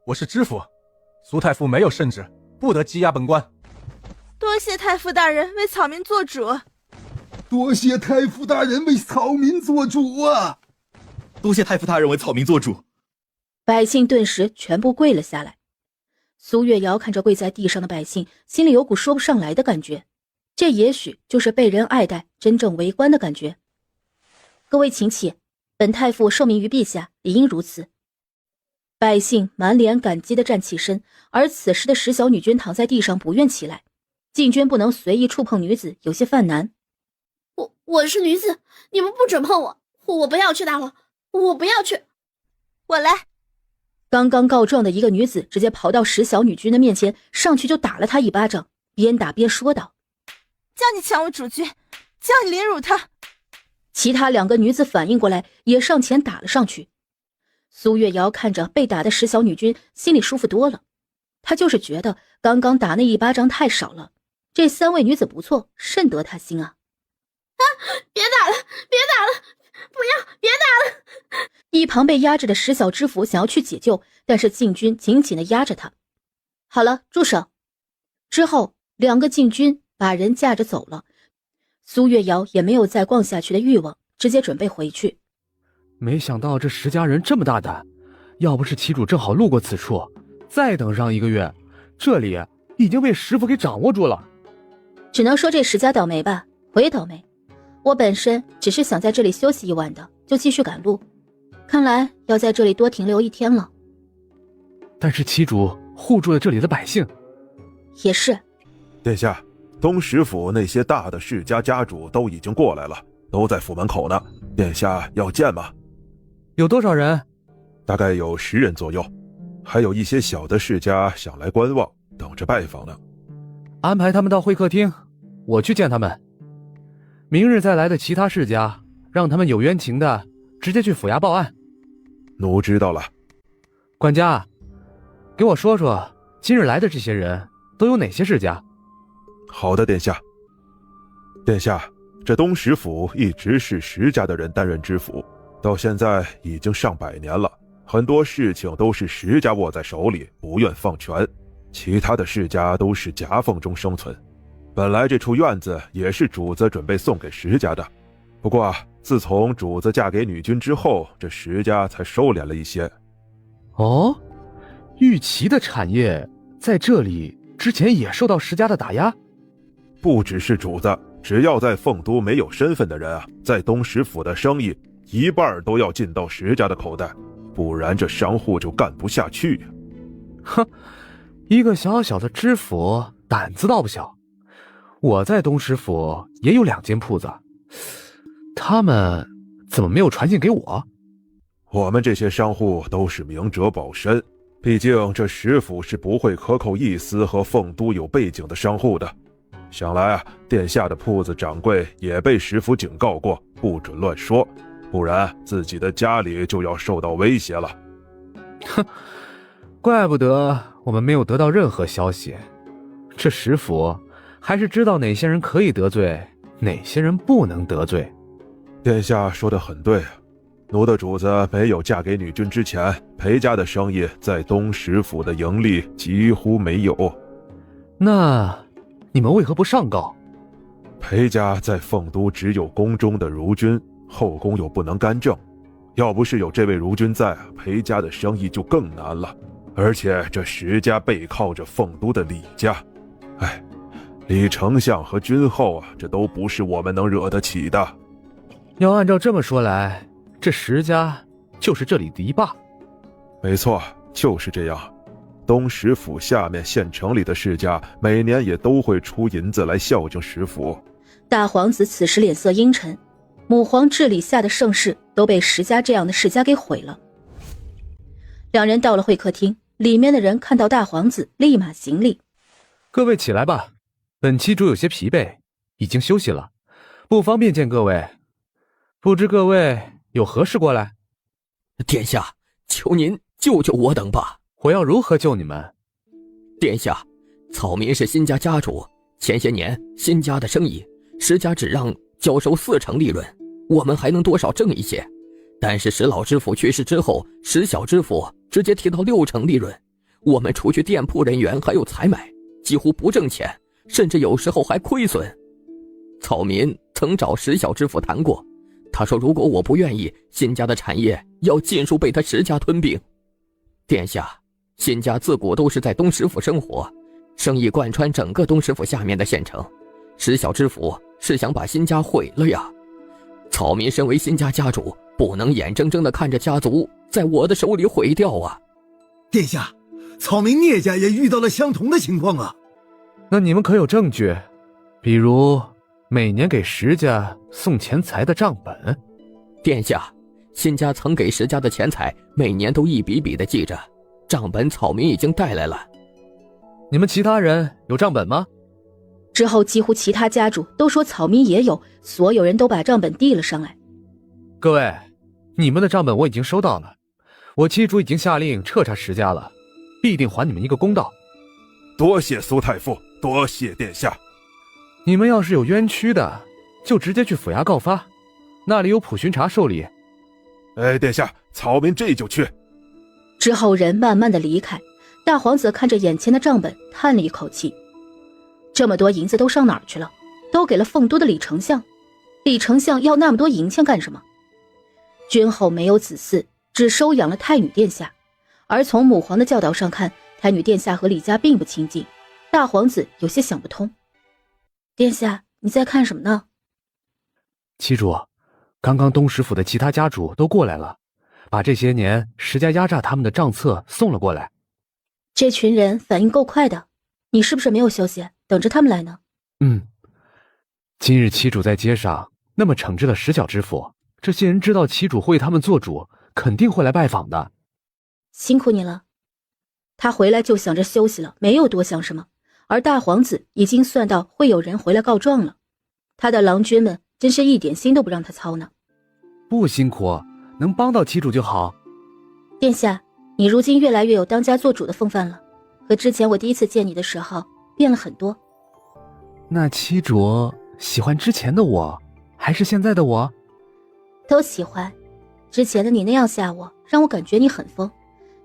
我是知府，苏太傅没有圣旨，不得羁押本官。多谢太傅大人为草民做主。多谢太傅大人为草民做主啊！多谢太傅大人为草民做主。百姓顿时全部跪了下来。苏月瑶看着跪在地上的百姓，心里有股说不上来的感觉，这也许就是被人爱戴、真正为官的感觉。各位请起，本太傅受命于陛下，理应如此。百姓满脸感激地站起身，而此时的石小女君躺在地上不愿起来。禁军不能随意触碰女子，有些犯难。我是女子，你们不准碰我，我不要去大牢，我不要去。我来。刚刚告状的一个女子直接跑到石小女君的面前，上去就打了她一巴掌，边打边说道：叫你抢我主君，叫你凌辱他。其他2个女子反应过来，也上前打了上去。苏月瑶看着被打的石小女君，心里舒服多了。她就是觉得刚刚打那一巴掌太少了，这3位女子不错，甚得她心啊！别打了，别打了，不要，别打了！一旁被压着的石小知府想要去解救，但是禁军紧紧地压着他。好了，住手！之后2个禁军把人架着走了。苏月瑶也没有再逛下去的欲望，直接准备回去。没想到这石家人这么大胆，要不是旗主正好路过此处，再等上1个月，这里已经被石府给掌握住了。只能说这石家倒霉吧，我也倒霉。我本身只是想在这里休息一晚的，就继续赶路，看来要在这里多停留1天了。但是旗主护住了这里的百姓。也是。殿下，东石府那些大的世家家主都已经过来了，都在府门口呢。殿下要见吗？有多少人？大概有10人左右，还有一些小的世家想来观望，等着拜访呢。安排他们到会客厅，我去见他们。明日再来的其他世家，让他们有冤情的直接去府衙报案。奴知道了。管家，给我说说今日来的这些人都有哪些世家？好的，殿下。殿下，这东石府一直是石家的人担任知府，到现在已经上百年了，很多事情都是石家握在手里，不愿放权，其他的世家都是夹缝中生存。本来这处院子也是主子准备送给石家的，不过自从主子嫁给女君之后，这石家才收敛了一些。哦，玉琪的产业在这里之前也受到石家的打压？不只是主子，只要在凤都没有身份的人啊，在东石府的生意一半都要进到石家的口袋，不然这商户就干不下去呀。哼，一个小小的知府胆子倒不小。我在东石府也有2间铺子，他们怎么没有传信给我？我们这些商户都是明哲保身，毕竟这石府是不会克扣一丝和凤都有背景的商户的。想来啊，殿下的铺子掌柜也被石府警告过，不准乱说，不然自己的家里就要受到威胁了。哼，怪不得我们没有得到任何消息，这石府还是知道哪些人可以得罪，哪些人不能得罪。殿下说得很对啊，奴的主子没有嫁给女君之前，裴家的生意在东石府的盈利几乎没有。那你们为何不上告？裴家在凤都只有宫中的如君，后宫又不能干政，要不是有这位如君在，裴家的生意就更难了。而且这石家背靠着凤都的李家，李丞相和君后啊，这都不是我们能惹得起的。要按照这么说来，这石家就是这里的一霸。没错，就是这样。东石府下面县城里的世家，每年也都会出银子来孝敬石府。大皇子此时脸色阴沉，母皇治理下的盛世都被石家这样的世家给毁了。两人到了会客厅，里面的人看到大皇子，立马行礼。各位起来吧，本期主有些疲惫，已经休息了，不方便见各位。不知各位有何事过来？殿下，求您救救我等吧。我要如何救你们？殿下，草民是新家家主，前些年新家的生意，石家只让交收40%利润，我们还能多少挣一些。但是石老知府去世之后，石小知府直接提到60%利润，我们除去店铺人员还有采买，几乎不挣钱，甚至有时候还亏损。草民曾找石小知府谈过，他说如果我不愿意，新家的产业要尽数被他石家吞并。殿下，新家自古都是在东石府生活，生意贯穿整个东石府下面的县城，石小知府是想把新家毁了呀。草民身为新家家主，不能眼睁睁地看着家族在我的手里毁掉啊。殿下，草民聂家也遇到了相同的情况啊。那你们可有证据？比如每年给石家送钱财的账本？殿下，新家曾给石家的钱财每年都一笔笔地记着，账本草民已经带来了。你们其他人有账本吗？之后几乎其他家主都说草民也有，所有人都把账本递了上来。各位，你们的账本我已经收到了，我妻主已经下令彻查石家了，必定还你们一个公道。多谢苏太傅，多谢殿下。你们要是有冤屈的，就直接去府衙告发，那里有普巡查受理。殿下，草民这就去。之后人慢慢的离开，大皇子看着眼前的账本，叹了一口气。这么多银子都上哪儿去了？都给了凤都的李丞相。李丞相要那么多银钱干什么？君后没有子嗣，只收养了太女殿下。而从母皇的教导上看，太女殿下和李家并不亲近。大皇子有些想不通。殿下，你在看什么呢？妻主，刚刚东石府的其他家主都过来了，把这些年石家压榨他们的账册送了过来。这群人反应够快的，你是不是没有休息，等着他们来呢？今日妻主在街上那么惩治了石小知府，这些人知道妻主会为他们做主，肯定会来拜访的。辛苦你了。他回来就想着休息了，没有多想什么。而大皇子已经算到会有人回来告状了，他的郎君们真是一点心都不让他操呢。不辛苦，能帮到妻主就好。殿下，你如今越来越有当家做主的风范了，和之前我第一次见你的时候变了很多。那妻主喜欢之前的我，还是现在的我？都喜欢。之前的你那样吓我，让我感觉你很疯，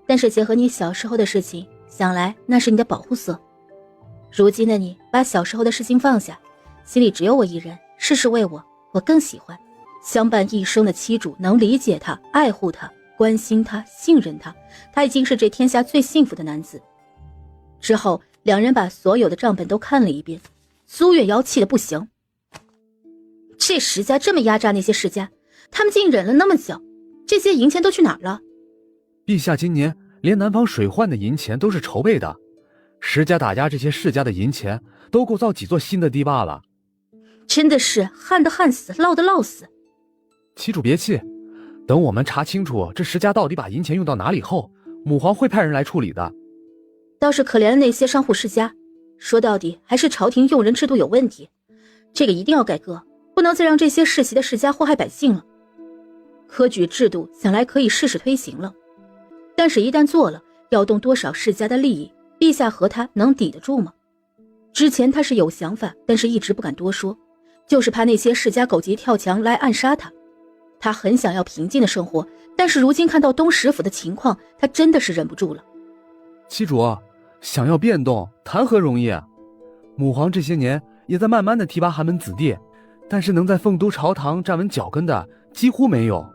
但是结合你小时候的事情，想来那是你的保护色。如今的你把小时候的事情放下，心里只有我一人，事事为我，我更喜欢。相伴一生的妻主能理解他，爱护他，关心他，信任他，他已经是这天下最幸福的男子。之后两人把所有的账本都看了一遍，苏月瑶气得不行。这石家这么压榨那些世家，他们竟忍了那么久，这些银钱都去哪儿了？陛下今年连南方水患的银钱都是筹备的，石家打压这些世家的银钱都够造几座新的堤坝了。真的是旱的旱死，涝的涝死。妻主别气，等我们查清楚这石家到底把银钱用到哪里后，母皇会派人来处理的。倒是可怜的那些商户世家，说到底还是朝廷用人制度有问题，这个一定要改革，不能再让这些世袭的世家祸害百姓了。科举制度想来可以试试推行了，但是一旦做了，要动多少世家的利益，陛下和他能抵得住吗？之前他是有想法，但是一直不敢多说，就是怕那些世家狗急跳墙来暗杀他。他很想要平静的生活，但是如今看到东石府的情况，他真的是忍不住了。妻主，想要变动谈何容易啊！母皇这些年也在慢慢的提拔寒门子弟，但是能在凤都朝堂站稳脚跟的几乎没有，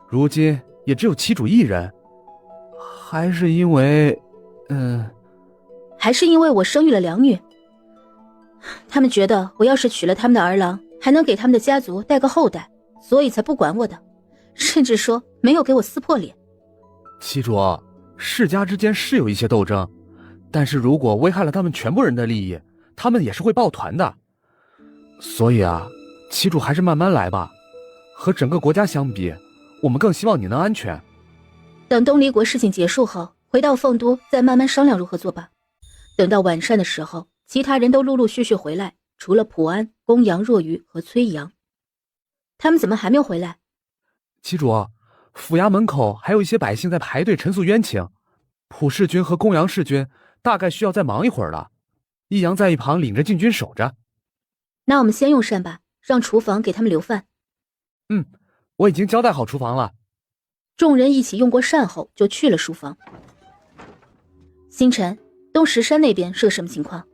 如今也只有妻主一人。还是因为我生育了2女。他们觉得我要是娶了他们的儿郎，还能给他们的家族带个后代，所以才不管我的，甚至说没有给我撕破脸。七主，世家之间是有一些斗争，但是如果危害了他们全部人的利益，他们也是会抱团的。所以啊，七主还是慢慢来吧。和整个国家相比，我们更希望你能安全。等东离国事情结束后，回到凤都再慢慢商量如何做吧。等到晚膳的时候，其他人都陆陆续续回来，除了普安、公羊、若愚和崔阳。他们怎么还没有回来？七主，府衙门口还有一些百姓在排队陈诉冤情，普世军和公羊世军大概需要再忙一会儿了。益阳在一旁领着禁军守着。那我们先用膳吧，让厨房给他们留饭。我已经交代好厨房了。众人一起用过膳后，就去了书房。星辰，东石山那边是个什么情况？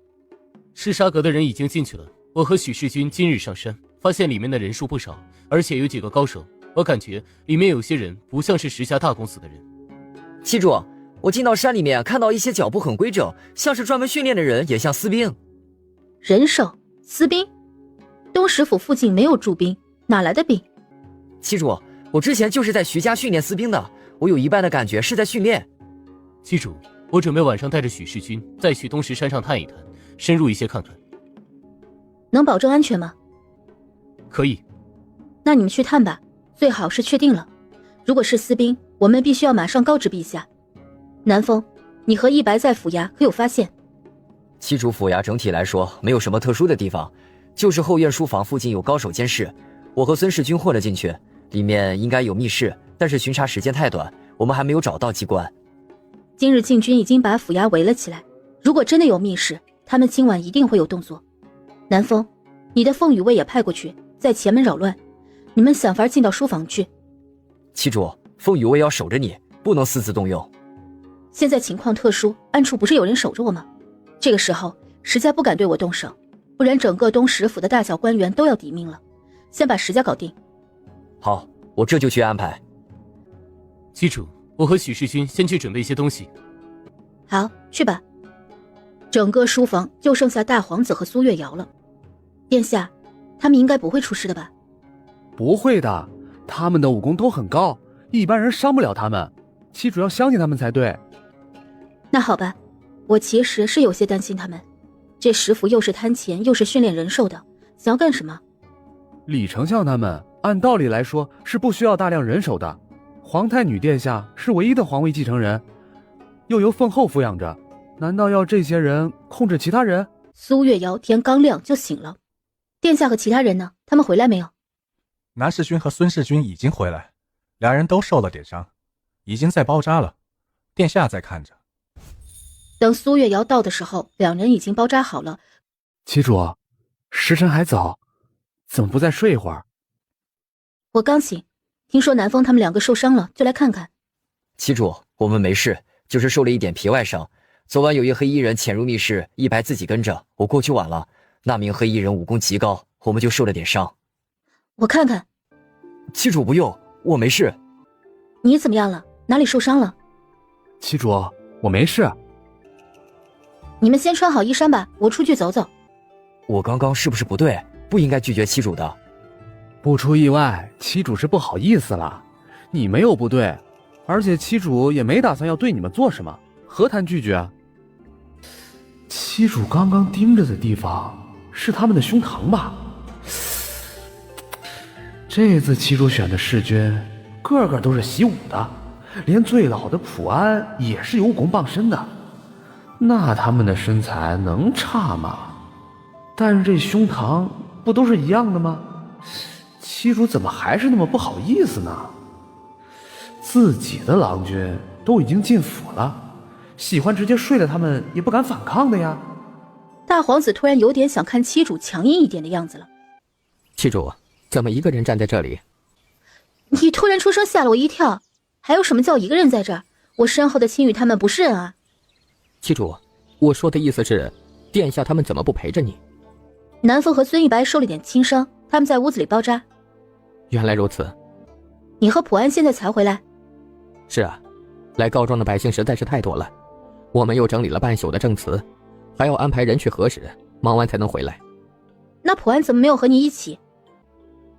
赤沙阁的人已经进去了。我和许世军今日上山，发现里面的人数不少，而且有几个高手。我感觉里面有些人不像是石家大公司的人。七主，我进到山里面，看到一些脚步很规整，像是专门训练的人，也像私兵。人手私兵？东石府附近没有驻兵，哪来的兵？七主，我之前就是在徐家训练私兵的，我有一半的感觉是在训练。七主，我准备晚上带着许世军再去东石山上探一探，深入一些看看。能保证安全吗？可以。那你们去探吧，最好是确定了。如果是私兵，我们必须要马上告知陛下。南风，你和一白在府衙可有发现？七主，府衙整体来说没有什么特殊的地方，就是后院书房附近有高手监视，我和孙世军混了进去，里面应该有密室，但是巡查时间太短，我们还没有找到机关。今日禁军已经把府衙围了起来，如果真的有密室，他们今晚一定会有动作。南风，你的凤羽卫也派过去，在前门扰乱，你们想法进到书房去。七主，凤羽卫要守着你，不能私自动用。现在情况特殊，暗处不是有人守着我吗？这个时候石家不敢对我动手，不然整个东石府的大小官员都要抵命了。先把石家搞定。好，我这就去安排。七主，我和许世军先去准备一些东西。好，去吧。整个书房就剩下大皇子和苏月瑶了。殿下，他们应该不会出事的吧？不会的，他们的武功都很高，一般人伤不了他们。七主要相信他们才对。那好吧，我其实是有些担心他们。这石府又是贪钱又是训练人兽的，想要干什么？李丞相他们按道理来说是不需要大量人手的，皇太女殿下是唯一的皇位继承人，又由凤后抚养着，难道要这些人控制其他人？苏月瑶天刚亮就醒了。殿下和其他人呢？他们回来没有？南世军和孙世军已经回来，两人都受了点伤，已经在包扎了，殿下在看着。等苏月瑶到的时候，两人已经包扎好了。七主，时辰还早，怎么不再睡一会儿？我刚醒，听说南风他们两个受伤了，就来看看。七主，我们没事，就是受了一点皮外伤。昨晚有一黑衣人潜入密室，一白自己跟着，我过去晚了。那名黑衣人武功极高，我们就受了点伤。我看看。七主不用，我没事。你怎么样了？哪里受伤了？七主，我没事。你们先穿好衣衫吧，我出去走走。我刚刚是不是不对？不应该拒绝七主的。不出意外，七主是不好意思了。你没有不对，而且七主也没打算要对你们做什么，何谈拒绝啊？七主刚刚盯着的地方是他们的胸膛吧？这次七主选的士军个个都是习武的，连最老的普安也是有武功傍身的，那他们的身材能差吗？但是这胸膛不都是一样的吗？七主怎么还是那么不好意思呢？自己的郎君都已经进府了，喜欢直接睡了他们也不敢反抗的呀。大皇子突然有点想看七主强硬一点的样子了。七主，怎么一个人站在这里？你突然出声吓了我一跳，还有什么叫一个人在这儿？我身后的青羽他们不是人啊。七主，我说的意思是，殿下他们怎么不陪着你？南风和孙一白受了点轻伤，他们在屋子里包扎。原来如此。你和普安现在才回来？是啊，来告状的百姓实在是太多了，我们又整理了半宿的证词，还要安排人去核实，忙完才能回来。那普安怎么没有和你一起？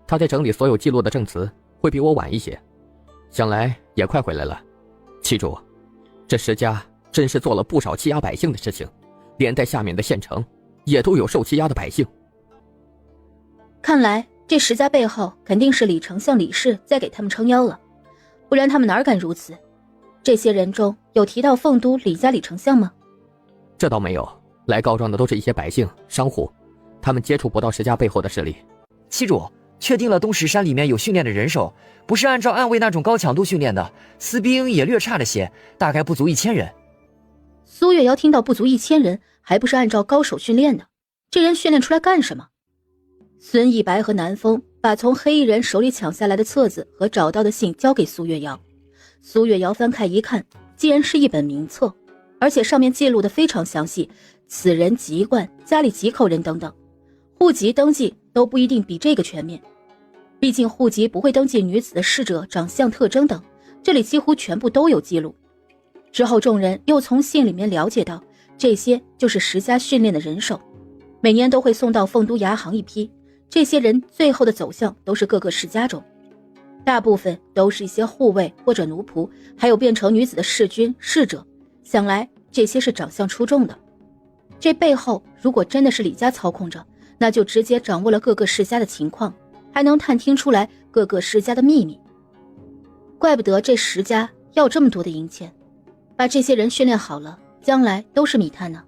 他在整理所有记录的证词，会比我晚一些，想来也快回来了。七主，这石家真是做了不少欺压百姓的事情，连带下面的县城也都有受欺压的百姓。看来这石家背后肯定是李丞相李氏在给他们撑腰了，不然他们哪敢如此？这些人中有提到凤都李家李丞相吗？这倒没有，来告状的都是一些百姓商户，他们接触不到石家背后的势力。七主，确定了东石山里面有训练的人手，不是按照暗卫那种高强度训练的，私兵也略差了些，大概不足1000人。苏月瑶听到不足1000人，还不是按照高手训练的？这人训练出来干什么？孙一白和南风把从黑衣人手里抢下来的册子和找到的信交给苏月瑶。苏月瑶翻开一看，竟然是一本名册，而且上面记录的非常详细，此人籍贯、家里几口人等等，户籍登记都不一定比这个全面。毕竟户籍不会登记女子的逝者长相特征等，这里几乎全部都有记录。之后众人又从信里面了解到，这些就是石家训练的人手，每年都会送到凤都牙行一批，这些人最后的走向都是各个世家中，大部分都是一些护卫或者奴仆，还有变成女子的侍君侍者，想来这些是长相出众的。这背后如果真的是李家操控着，那就直接掌握了各个世家的情况，还能探听出来各个世家的秘密。怪不得这石家要这么多的银钱，把这些人训练好了，将来都是密探呢。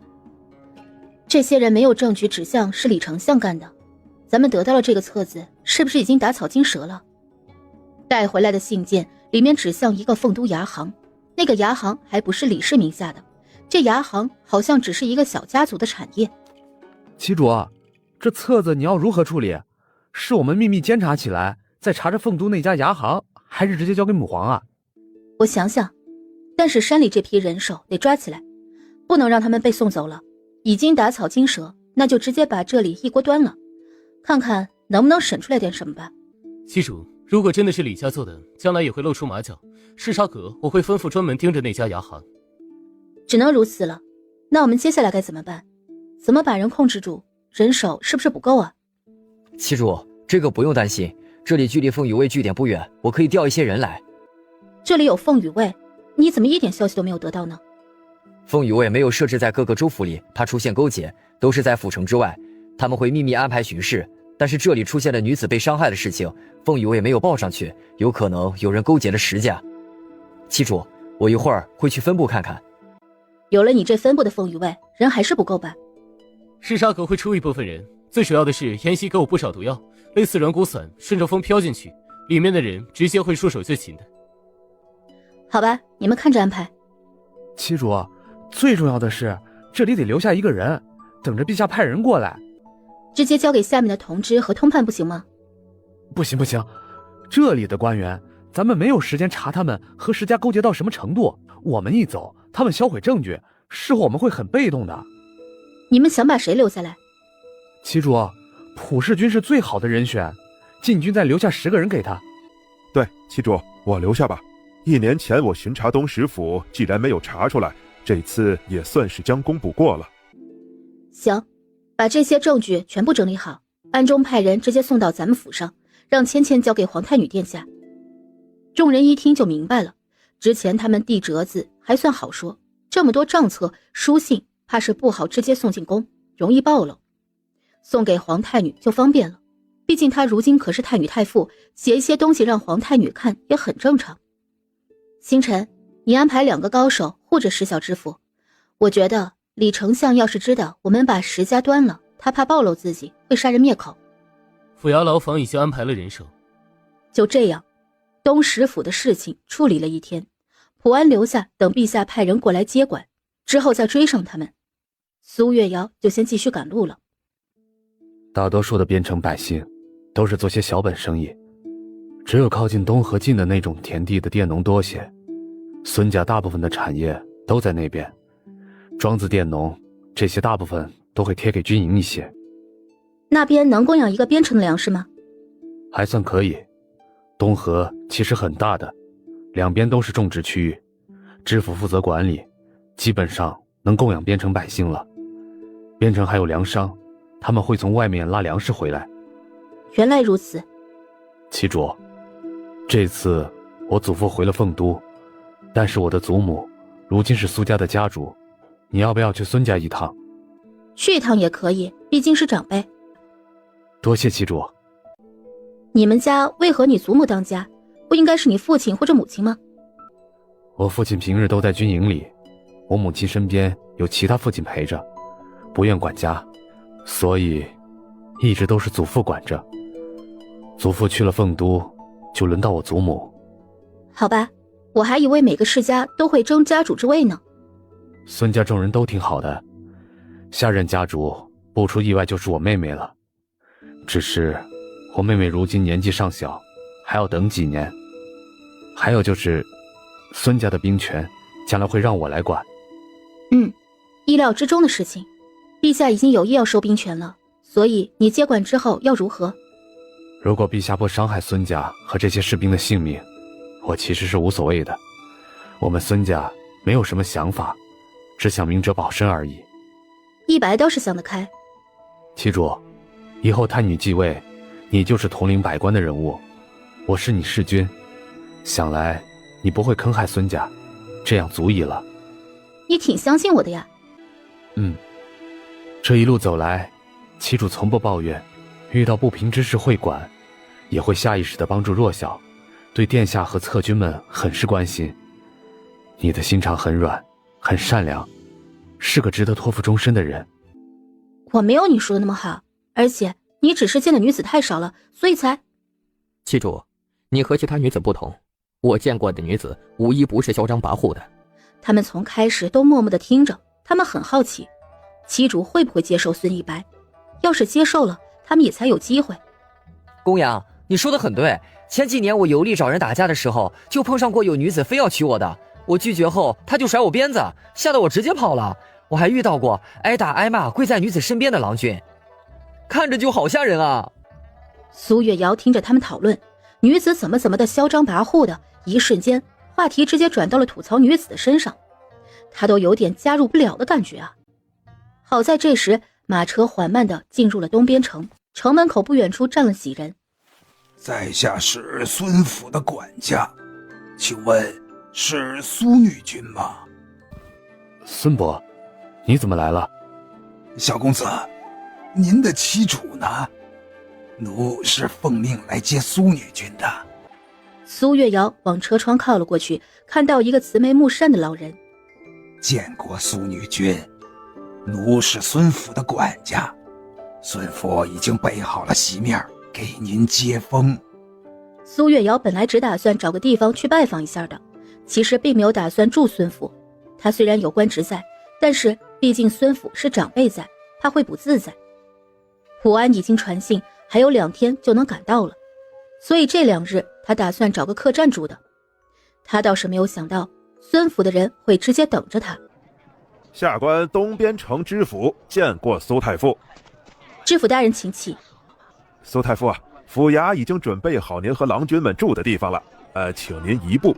这些人没有证据指向是李丞相干的，咱们得到了这个册子，是不是已经打草惊蛇了？带回来的信件里面指向一个凤都牙行，那个牙行还不是李氏名下的，这牙行好像只是一个小家族的产业。旗主，这册子你要如何处理？是我们秘密监察起来，再查着凤都那家牙行，还是直接交给母皇啊？我想想，但是山里这批人手得抓起来，不能让他们被送走了。已经打草惊蛇，那就直接把这里一锅端了，看看能不能审出来点什么吧。七主，如果真的是李家做的，将来也会露出马脚。视察阁我会吩咐专门盯着那家牙行。只能如此了。那我们接下来该怎么办？怎么把人控制住？人手是不是不够啊？七主，这个不用担心，这里距离凤羽卫据点不远，我可以调一些人来。这里有凤羽卫，你怎么一点消息都没有得到呢？凤羽卫没有设置在各个州府里，怕出现勾结，都是在府城之外，他们会秘密安排巡视。但是这里出现了女子被伤害的事情，凤羽卫没有报上去，有可能有人勾结了石家。七主，我一会儿会去分部看看。有了你这分部的凤羽卫，人还是不够吧？视察阁会出一部分人，最主要的是妍希给我不少毒药，类似软骨散，顺着风飘进去，里面的人直接会束手就擒的。好吧，你们看着安排。旗主，最重要的是这里得留下一个人，等着陛下派人过来。直接交给下面的同知和通判不行吗？不行不行，这里的官员咱们没有时间查他们和石家勾结到什么程度，我们一走他们销毁证据，事后我们会很被动的。你们想把谁留下来？旗主，普世军是最好的人选，禁军再留下10个人给他。对，旗主，我留下吧。1年前我巡查东石府，既然没有查出来，这次也算是将功补过了。行，把这些证据全部整理好，暗中派人直接送到咱们府上，让芊芊交给皇太女殿下。众人一听就明白了，之前他们递折子还算好说，这么多账册书信，怕是不好直接送进宫，容易暴露。送给皇太女就方便了，毕竟她如今可是太女太傅，写一些东西让皇太女看也很正常。星辰，你安排2个高手护着石小知府，我觉得李丞相要是知道我们把石家端了，他怕暴露自己，会杀人灭口。府衙牢房已经安排了人手。就这样，东石府的事情处理了1天，普安留下等陛下派人过来接管，之后再追上他们。苏月瑶就先继续赶路了。大多数的边城百姓都是做些小本生意，只有靠近东河近的那种田地的佃农多些。孙家大部分的产业都在那边，庄子佃农这些大部分都会贴给军营一些。那边能供养一个边城的粮食吗？还算可以，东河其实很大的，两边都是种植区域，知府负责管理，基本上能供养边城百姓了。边城还有粮商，他们会从外面拉粮食回来。原来如此。旗主，这次我祖父回了凤都，但是我的祖母如今是苏家的家主，你要不要去孙家一趟？去一趟也可以，毕竟是长辈。多谢旗主。你们家为何你祖母当家？不应该是你父亲或者母亲吗？我父亲平日都在军营里，我母亲身边有其他父亲陪着，不愿管家，所以一直都是祖父管着。祖父去了凤都，就轮到我祖母。好吧，我还以为每个世家都会争家主之位呢。孙家众人都挺好的，下任家主不出意外就是我妹妹了。只是我妹妹如今年纪尚小，还要等几年。还有就是孙家的兵权将来会让我来管。意料之中的事情。陛下已经有意要收兵权了，所以你接管之后要如何？如果陛下不伤害孙家和这些士兵的性命，我其实是无所谓的。我们孙家没有什么想法，只想明哲保身而已。一白倒是想得开。旗主，以后太女继位，你就是统领百官的人物，我是你侍军，想来你不会坑害孙家，这样足矣了。你挺相信我的呀。这一路走来，旗主从不抱怨，遇到不平之事会管，也会下意识地帮助弱小，对殿下和侧军们很是关心。你的心肠很软，很善良，是个值得托付终身的人。我没有你说的那么好，而且你只是见的女子太少了，所以才……旗主，你和其他女子不同，我见过的女子无一不是嚣张跋扈的。他们从开始都默默地听着，他们很好奇，旗主会不会接受孙一白？要是接受了，他们也才有机会。公羊，你说的很对。前几年我游历找人打架的时候，就碰上过有女子非要娶我的，我拒绝后，她就甩我鞭子，吓得我直接跑了。我还遇到过挨打挨骂跪在女子身边的郎君，看着就好吓人啊。苏月瑶听着他们讨论女子怎么的嚣张跋扈的，一瞬间话题直接转到了吐槽女子的身上，她都有点加入不了的感觉啊。好在这时马车缓慢地进入了东边城，城门口不远处站了几人。在下是孙府的管家，请问是苏女君吗？孙伯，你怎么来了？小公子，您的妻主呢？奴是奉命来接苏女君的。苏月瑶往车窗靠了过去，看到一个慈眉目善的老人。见过苏女君，奴是孙府的管家，孙府已经备好了席面给您接风。苏月瑶本来只打算找个地方去拜访一下的，其实并没有打算住孙府。他虽然有官职在，但是毕竟孙府是长辈在，他会不自在。普安已经传信，还有2天就能赶到了，所以这2日他打算找个客栈住的。他倒是没有想到孙府的人会直接等着他。下官东边城知府见过苏太傅。知府大人请起。苏太傅啊，府衙已经准备好您和郎君们住的地方了，请您移步。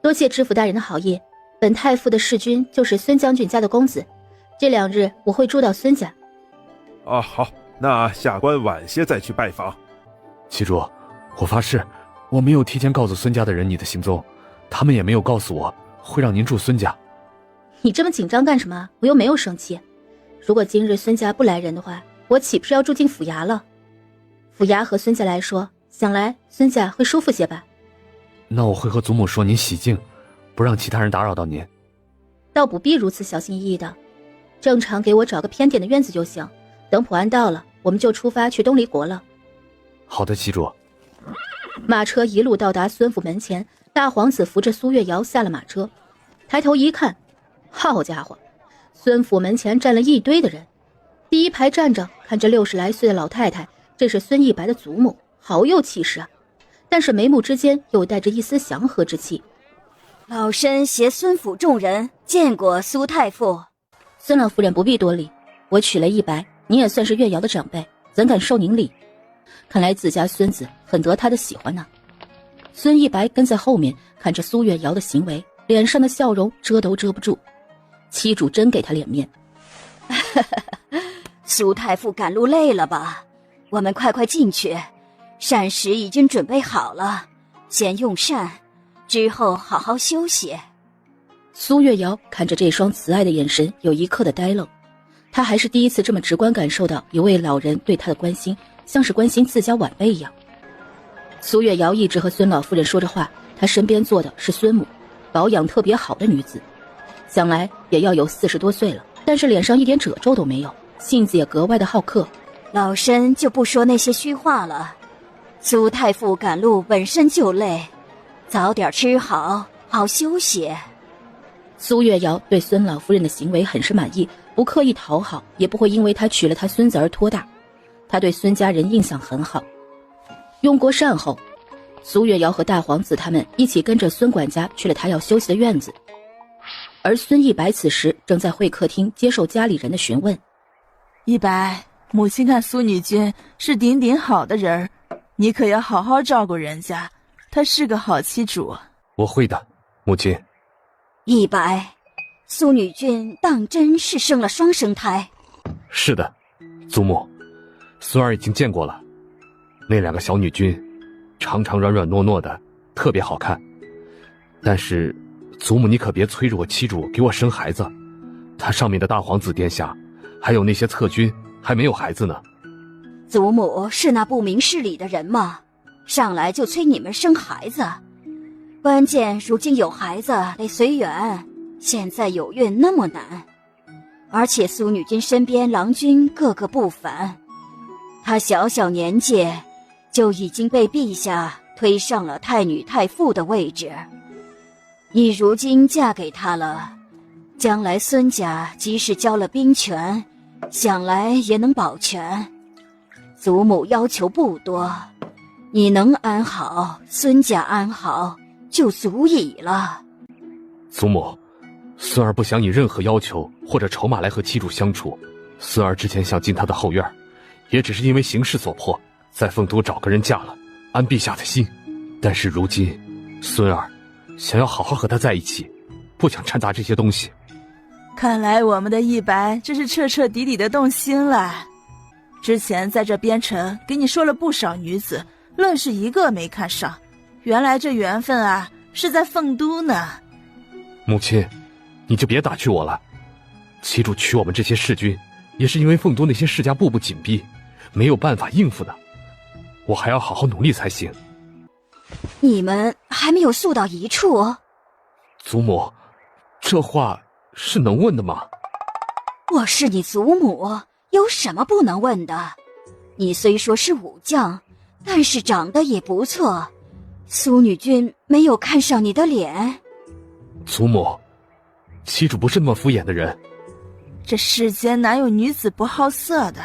多谢知府大人的好意，本太傅的侍军就是孙将军家的公子，这2日我会住到孙家。好，那下官晚些再去拜访。旗主，我发誓，我没有提前告诉孙家的人你的行踪，他们也没有告诉我会让您住孙家。你这么紧张干什么？我又没有生气。如果今日孙家不来人的话，我岂不是要住进府衙了？府衙和孙家来说，想来孙家会舒服些吧。那我会和祖母说您喜静，不让其他人打扰到您。倒不必如此小心翼翼的，正常给我找个偏点的院子就行。等普安到了，我们就出发去东离国了。好的，旗主。马车一路到达孙府门前，大皇子扶着苏月瑶下了马车，抬头一看，好家伙，孙府门前站了一堆的人。第一排站着看着60来岁的老太太，这是孙一白的祖母，好有气势啊，但是眉目之间又带着一丝祥和之气。老身携孙府众人见过苏太傅。孙老夫人不必多礼，我娶了一白，你也算是月瑶的长辈，怎敢受您礼？看来自家孙子很得他的喜欢呢。孙一白跟在后面看着苏月瑶的行为，脸上的笑容遮都遮不住。妻主真给他脸面。苏太傅赶路累了吧？我们快进去，膳食已经准备好了，先用膳，之后好好休息。苏月瑶看着这双慈爱的眼神，有一刻的呆愣。她还是第一次这么直观感受到一位老人对她的关心，像是关心自家晚辈一样。苏月瑶一直和孙老夫人说着话，她身边坐的是孙母，保养特别好的女子，想来也要有40多岁了，但是脸上一点褶皱都没有，性子也格外的好客。老身就不说那些虚话了，苏太傅赶路本身就累，早点吃好，好休息。苏月瑶对孙老夫人的行为很是满意，不刻意讨好，也不会因为她娶了她孙子而拖大。她对孙家人印象很好。用过膳后，苏月瑶和大皇子他们一起跟着孙管家去了他要休息的院子，而孙一白此时正在会客厅接受家里人的询问。一白，母亲看苏女君是顶顶好的人儿，你可要好好照顾人家，她是个好妻主。我会的，母亲。一白，苏女君当真是生了双生胎。是的，祖母，孙儿已经见过了，那2个小女君长长软软糯糯的，特别好看。但是祖母你可别催着我妻主给我生孩子，他上面的大皇子殿下还有那些侧君还没有孩子呢。祖母是那不明事理的人吗？上来就催你们生孩子，关键如今有孩子得随缘，现在有孕那么难，而且苏女君身边郎君个个不凡，她小年纪就已经被陛下推上了太女太傅的位置，你如今嫁给他了，将来孙家即使交了兵权，想来也能保全。祖母要求不多，你能安好，孙家安好就足矣了。祖母，孙儿不想以任何要求或者筹码来和妻主相处。孙儿之前想进他的后院，也只是因为形势所迫，在凤都找个人嫁了，安陛下的心。但是如今，孙儿想要好好和他在一起，不想掺杂这些东西。看来我们的一白这是彻彻底底的动心了。之前在这边城给你说了不少女子，愣是一个没看上。原来这缘分啊，是在凤都呢。母亲，你就别打趣我了。妻主娶我们这些士军，也是因为凤都那些世家步步紧逼，没有办法应付的。我还要好好努力才行。你们还没有诉到一处？祖母，这话是能问的吗？我是你祖母，有什么不能问的？你虽说是武将，但是长得也不错，苏女君没有看上你的脸。祖母，妻主不是那么敷衍的人。这世间哪有女子不好色的？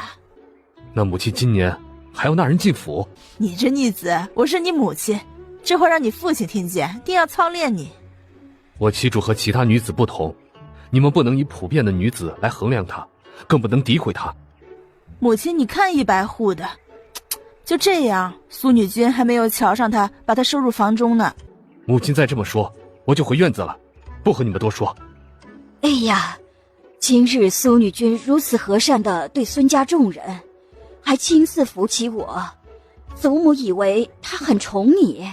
那母亲今年还要纳人进府？你这逆子，我是你母亲，这话让你父亲听见，定要操练你。我妻主和其他女子不同，你们不能以普遍的女子来衡量她，更不能诋毁她。母亲，你看一白护的，就这样，苏女君还没有瞧上他，把他收入房中呢。母亲再这么说，我就回院子了，不和你们多说。哎呀，今日苏女君如此和善地对孙家众人，还亲自扶起我，祖母以为她很宠你，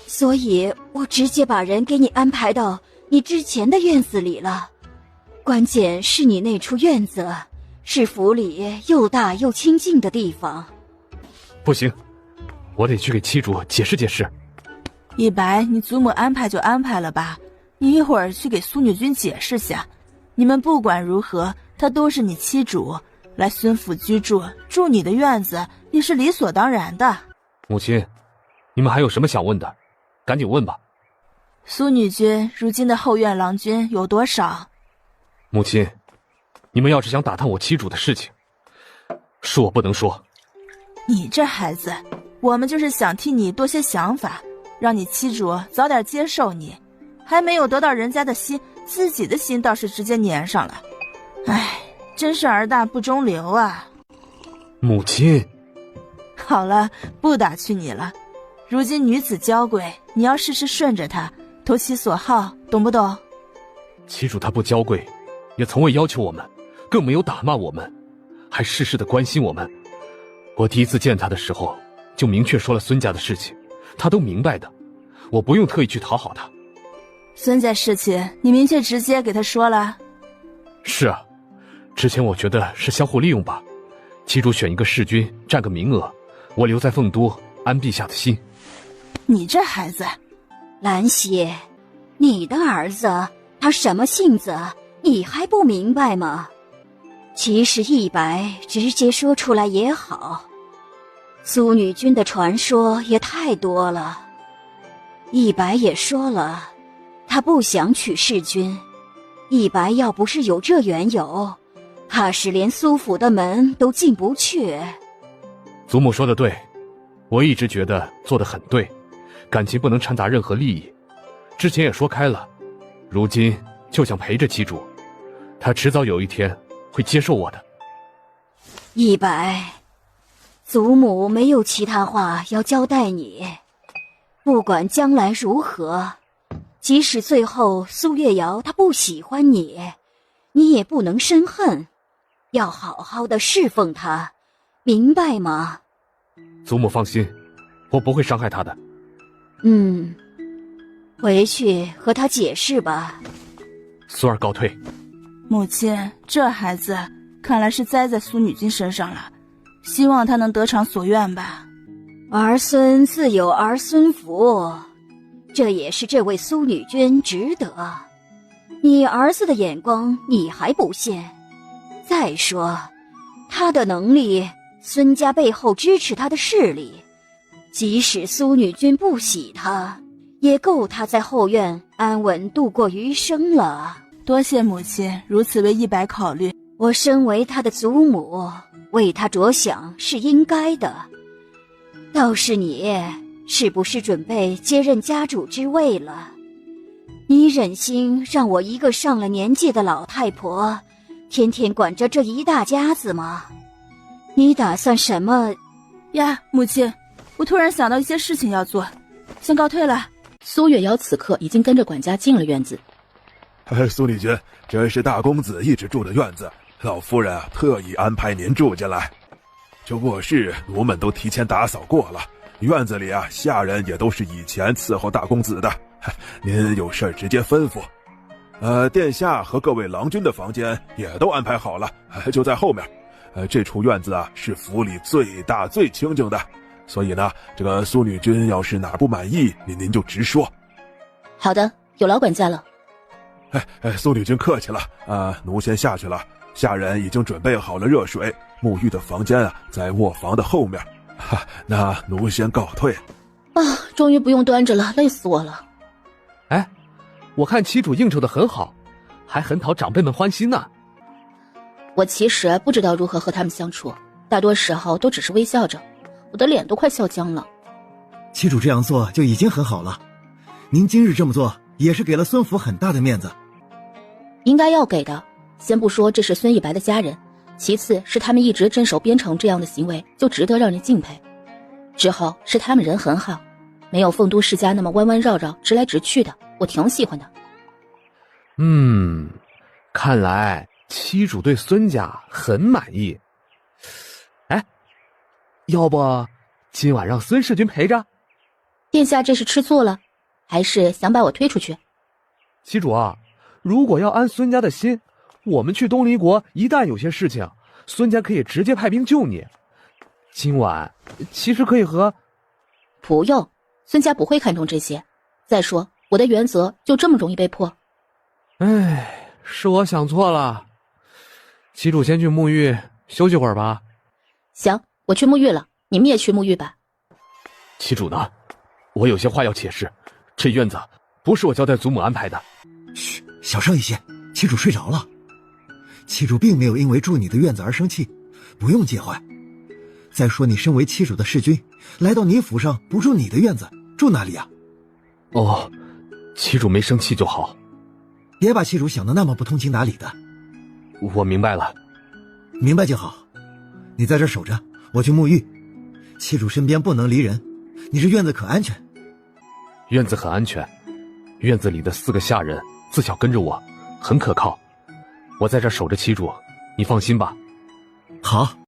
所以我直接把人给你安排到你之前的院子里了。关键是你那处院子是府里又大又清静的地方。不行，我得去给妻主解释解释。一白，你祖母安排就安排了吧，你一会儿去给苏女君解释下，你们不管如何，她都是你妻主，来孙府居住，住你的院子也是理所当然的。母亲，你们还有什么想问的，赶紧问吧。苏女君如今的后院郎君有多少？母亲，你们要是想打探我妻主的事情，恕我不能说。你这孩子，我们就是想替你多些想法，让你妻主早点接受你，还没有得到人家的心，自己的心倒是直接粘上了。唉，真是儿大不中留啊。母亲，好了，不打趣你了。如今女子娇贵，你要事事顺着她，投其所好，懂不懂？妻主她不娇贵，也从未要求我们，更没有打骂我们，还事事的关心我们。我第一次见他的时候，就明确说了孙家的事情，他都明白的，我不用特意去讨好他。孙家事情，你明确直接给他说了。是啊，之前我觉得是相互利用吧。旗主选一个弑君，占个名额，我留在凤都，安陛下的心。你这孩子，兰溪，你的儿子他什么性子，你还不明白吗？其实一白直接说出来也好，苏女君的传说也太多了。一白也说了，他不想娶弑君。一白要不是有这缘由，怕是连苏府的门都进不去。祖母说的对，我一直觉得做得很对，感情不能掺杂任何利益。之前也说开了，如今就想陪着旗主，他迟早有一天会接受我的。一白，祖母没有其他话要交代你，不管将来如何，即使最后苏月瑶她不喜欢你，你也不能生恨，要好好的侍奉她，明白吗？祖母放心，我不会伤害她的。回去和她解释吧。苏儿告退。母亲，这孩子看来是栽在苏女君身上了，希望她能得偿所愿吧。儿孙自有儿孙福，这也是这位苏女君值得。你儿子的眼光你还不信？再说，他的能力，孙家背后支持他的势力，即使苏女君不喜他，也够他在后院安稳度过余生了。多谢母亲如此为一白考虑。我身为他的祖母，为他着想是应该的。倒是你，是不是准备接任家主之位了？你忍心让我一个上了年纪的老太婆，天天管着这一大家子吗？你打算什么？呀，母亲，我突然想到一些事情要做，先告退了。苏月瑶此刻已经跟着管家进了院子。苏女君，这是大公子一直住的院子，老夫人特意安排您住进来。这卧室奴们都提前打扫过了，院子里下人也都是以前伺候大公子的。您有事直接吩咐。殿下和各位郎君的房间也都安排好了，就在后面。这处院子是府里最大最清静的，所以呢，这个苏女君要是哪不满意，您就直说。好的，有劳管家了。苏女君客气了，奴先下去了。下人已经准备好了热水，沐浴的房间在卧房的后面。那奴先告退。终于不用端着了，累死我了。我看旗主应酬的很好，还很讨长辈们欢心呢。我其实不知道如何和他们相处，大多时候都只是微笑着，我的脸都快笑僵了。旗主这样做就已经很好了，您今日这么做也是给了孙府很大的面子。应该要给的，先不说这是孙一白的家人，其次是他们一直镇守边城，这样的行为就值得让人敬佩。之后是他们人很好，没有凤都世家那么弯弯绕绕直来直去的，我挺喜欢的。看来旗主对孙家很满意。要不今晚让孙世君陪着？殿下这是吃醋了，还是想把我推出去？旗主如果要安孙家的心，我们去东离国，一旦有些事情，孙家可以直接派兵救你。今晚其实可以和……不用，孙家不会看重这些。再说我的原则就这么容易被破？是我想错了。旗主先去沐浴休息会儿吧。行，我去沐浴了，你们也去沐浴吧。旗主呢？我有些话要解释，这院子不是我交代祖母安排的。嘘，小声一些，旗主睡着了。旗主并没有因为住你的院子而生气，不用介怀。再说你身为旗主的弑君，来到你府上不住你的院子，住哪里啊？旗主没生气就好。别把旗主想得那么不通情达理的。我明白了。明白就好。你在这守着，我去沐浴。旗主身边不能离人，你这院子可安全？院子很安全，院子里的4个下人自小跟着我，很可靠。我在这守着旗主，你放心吧。好。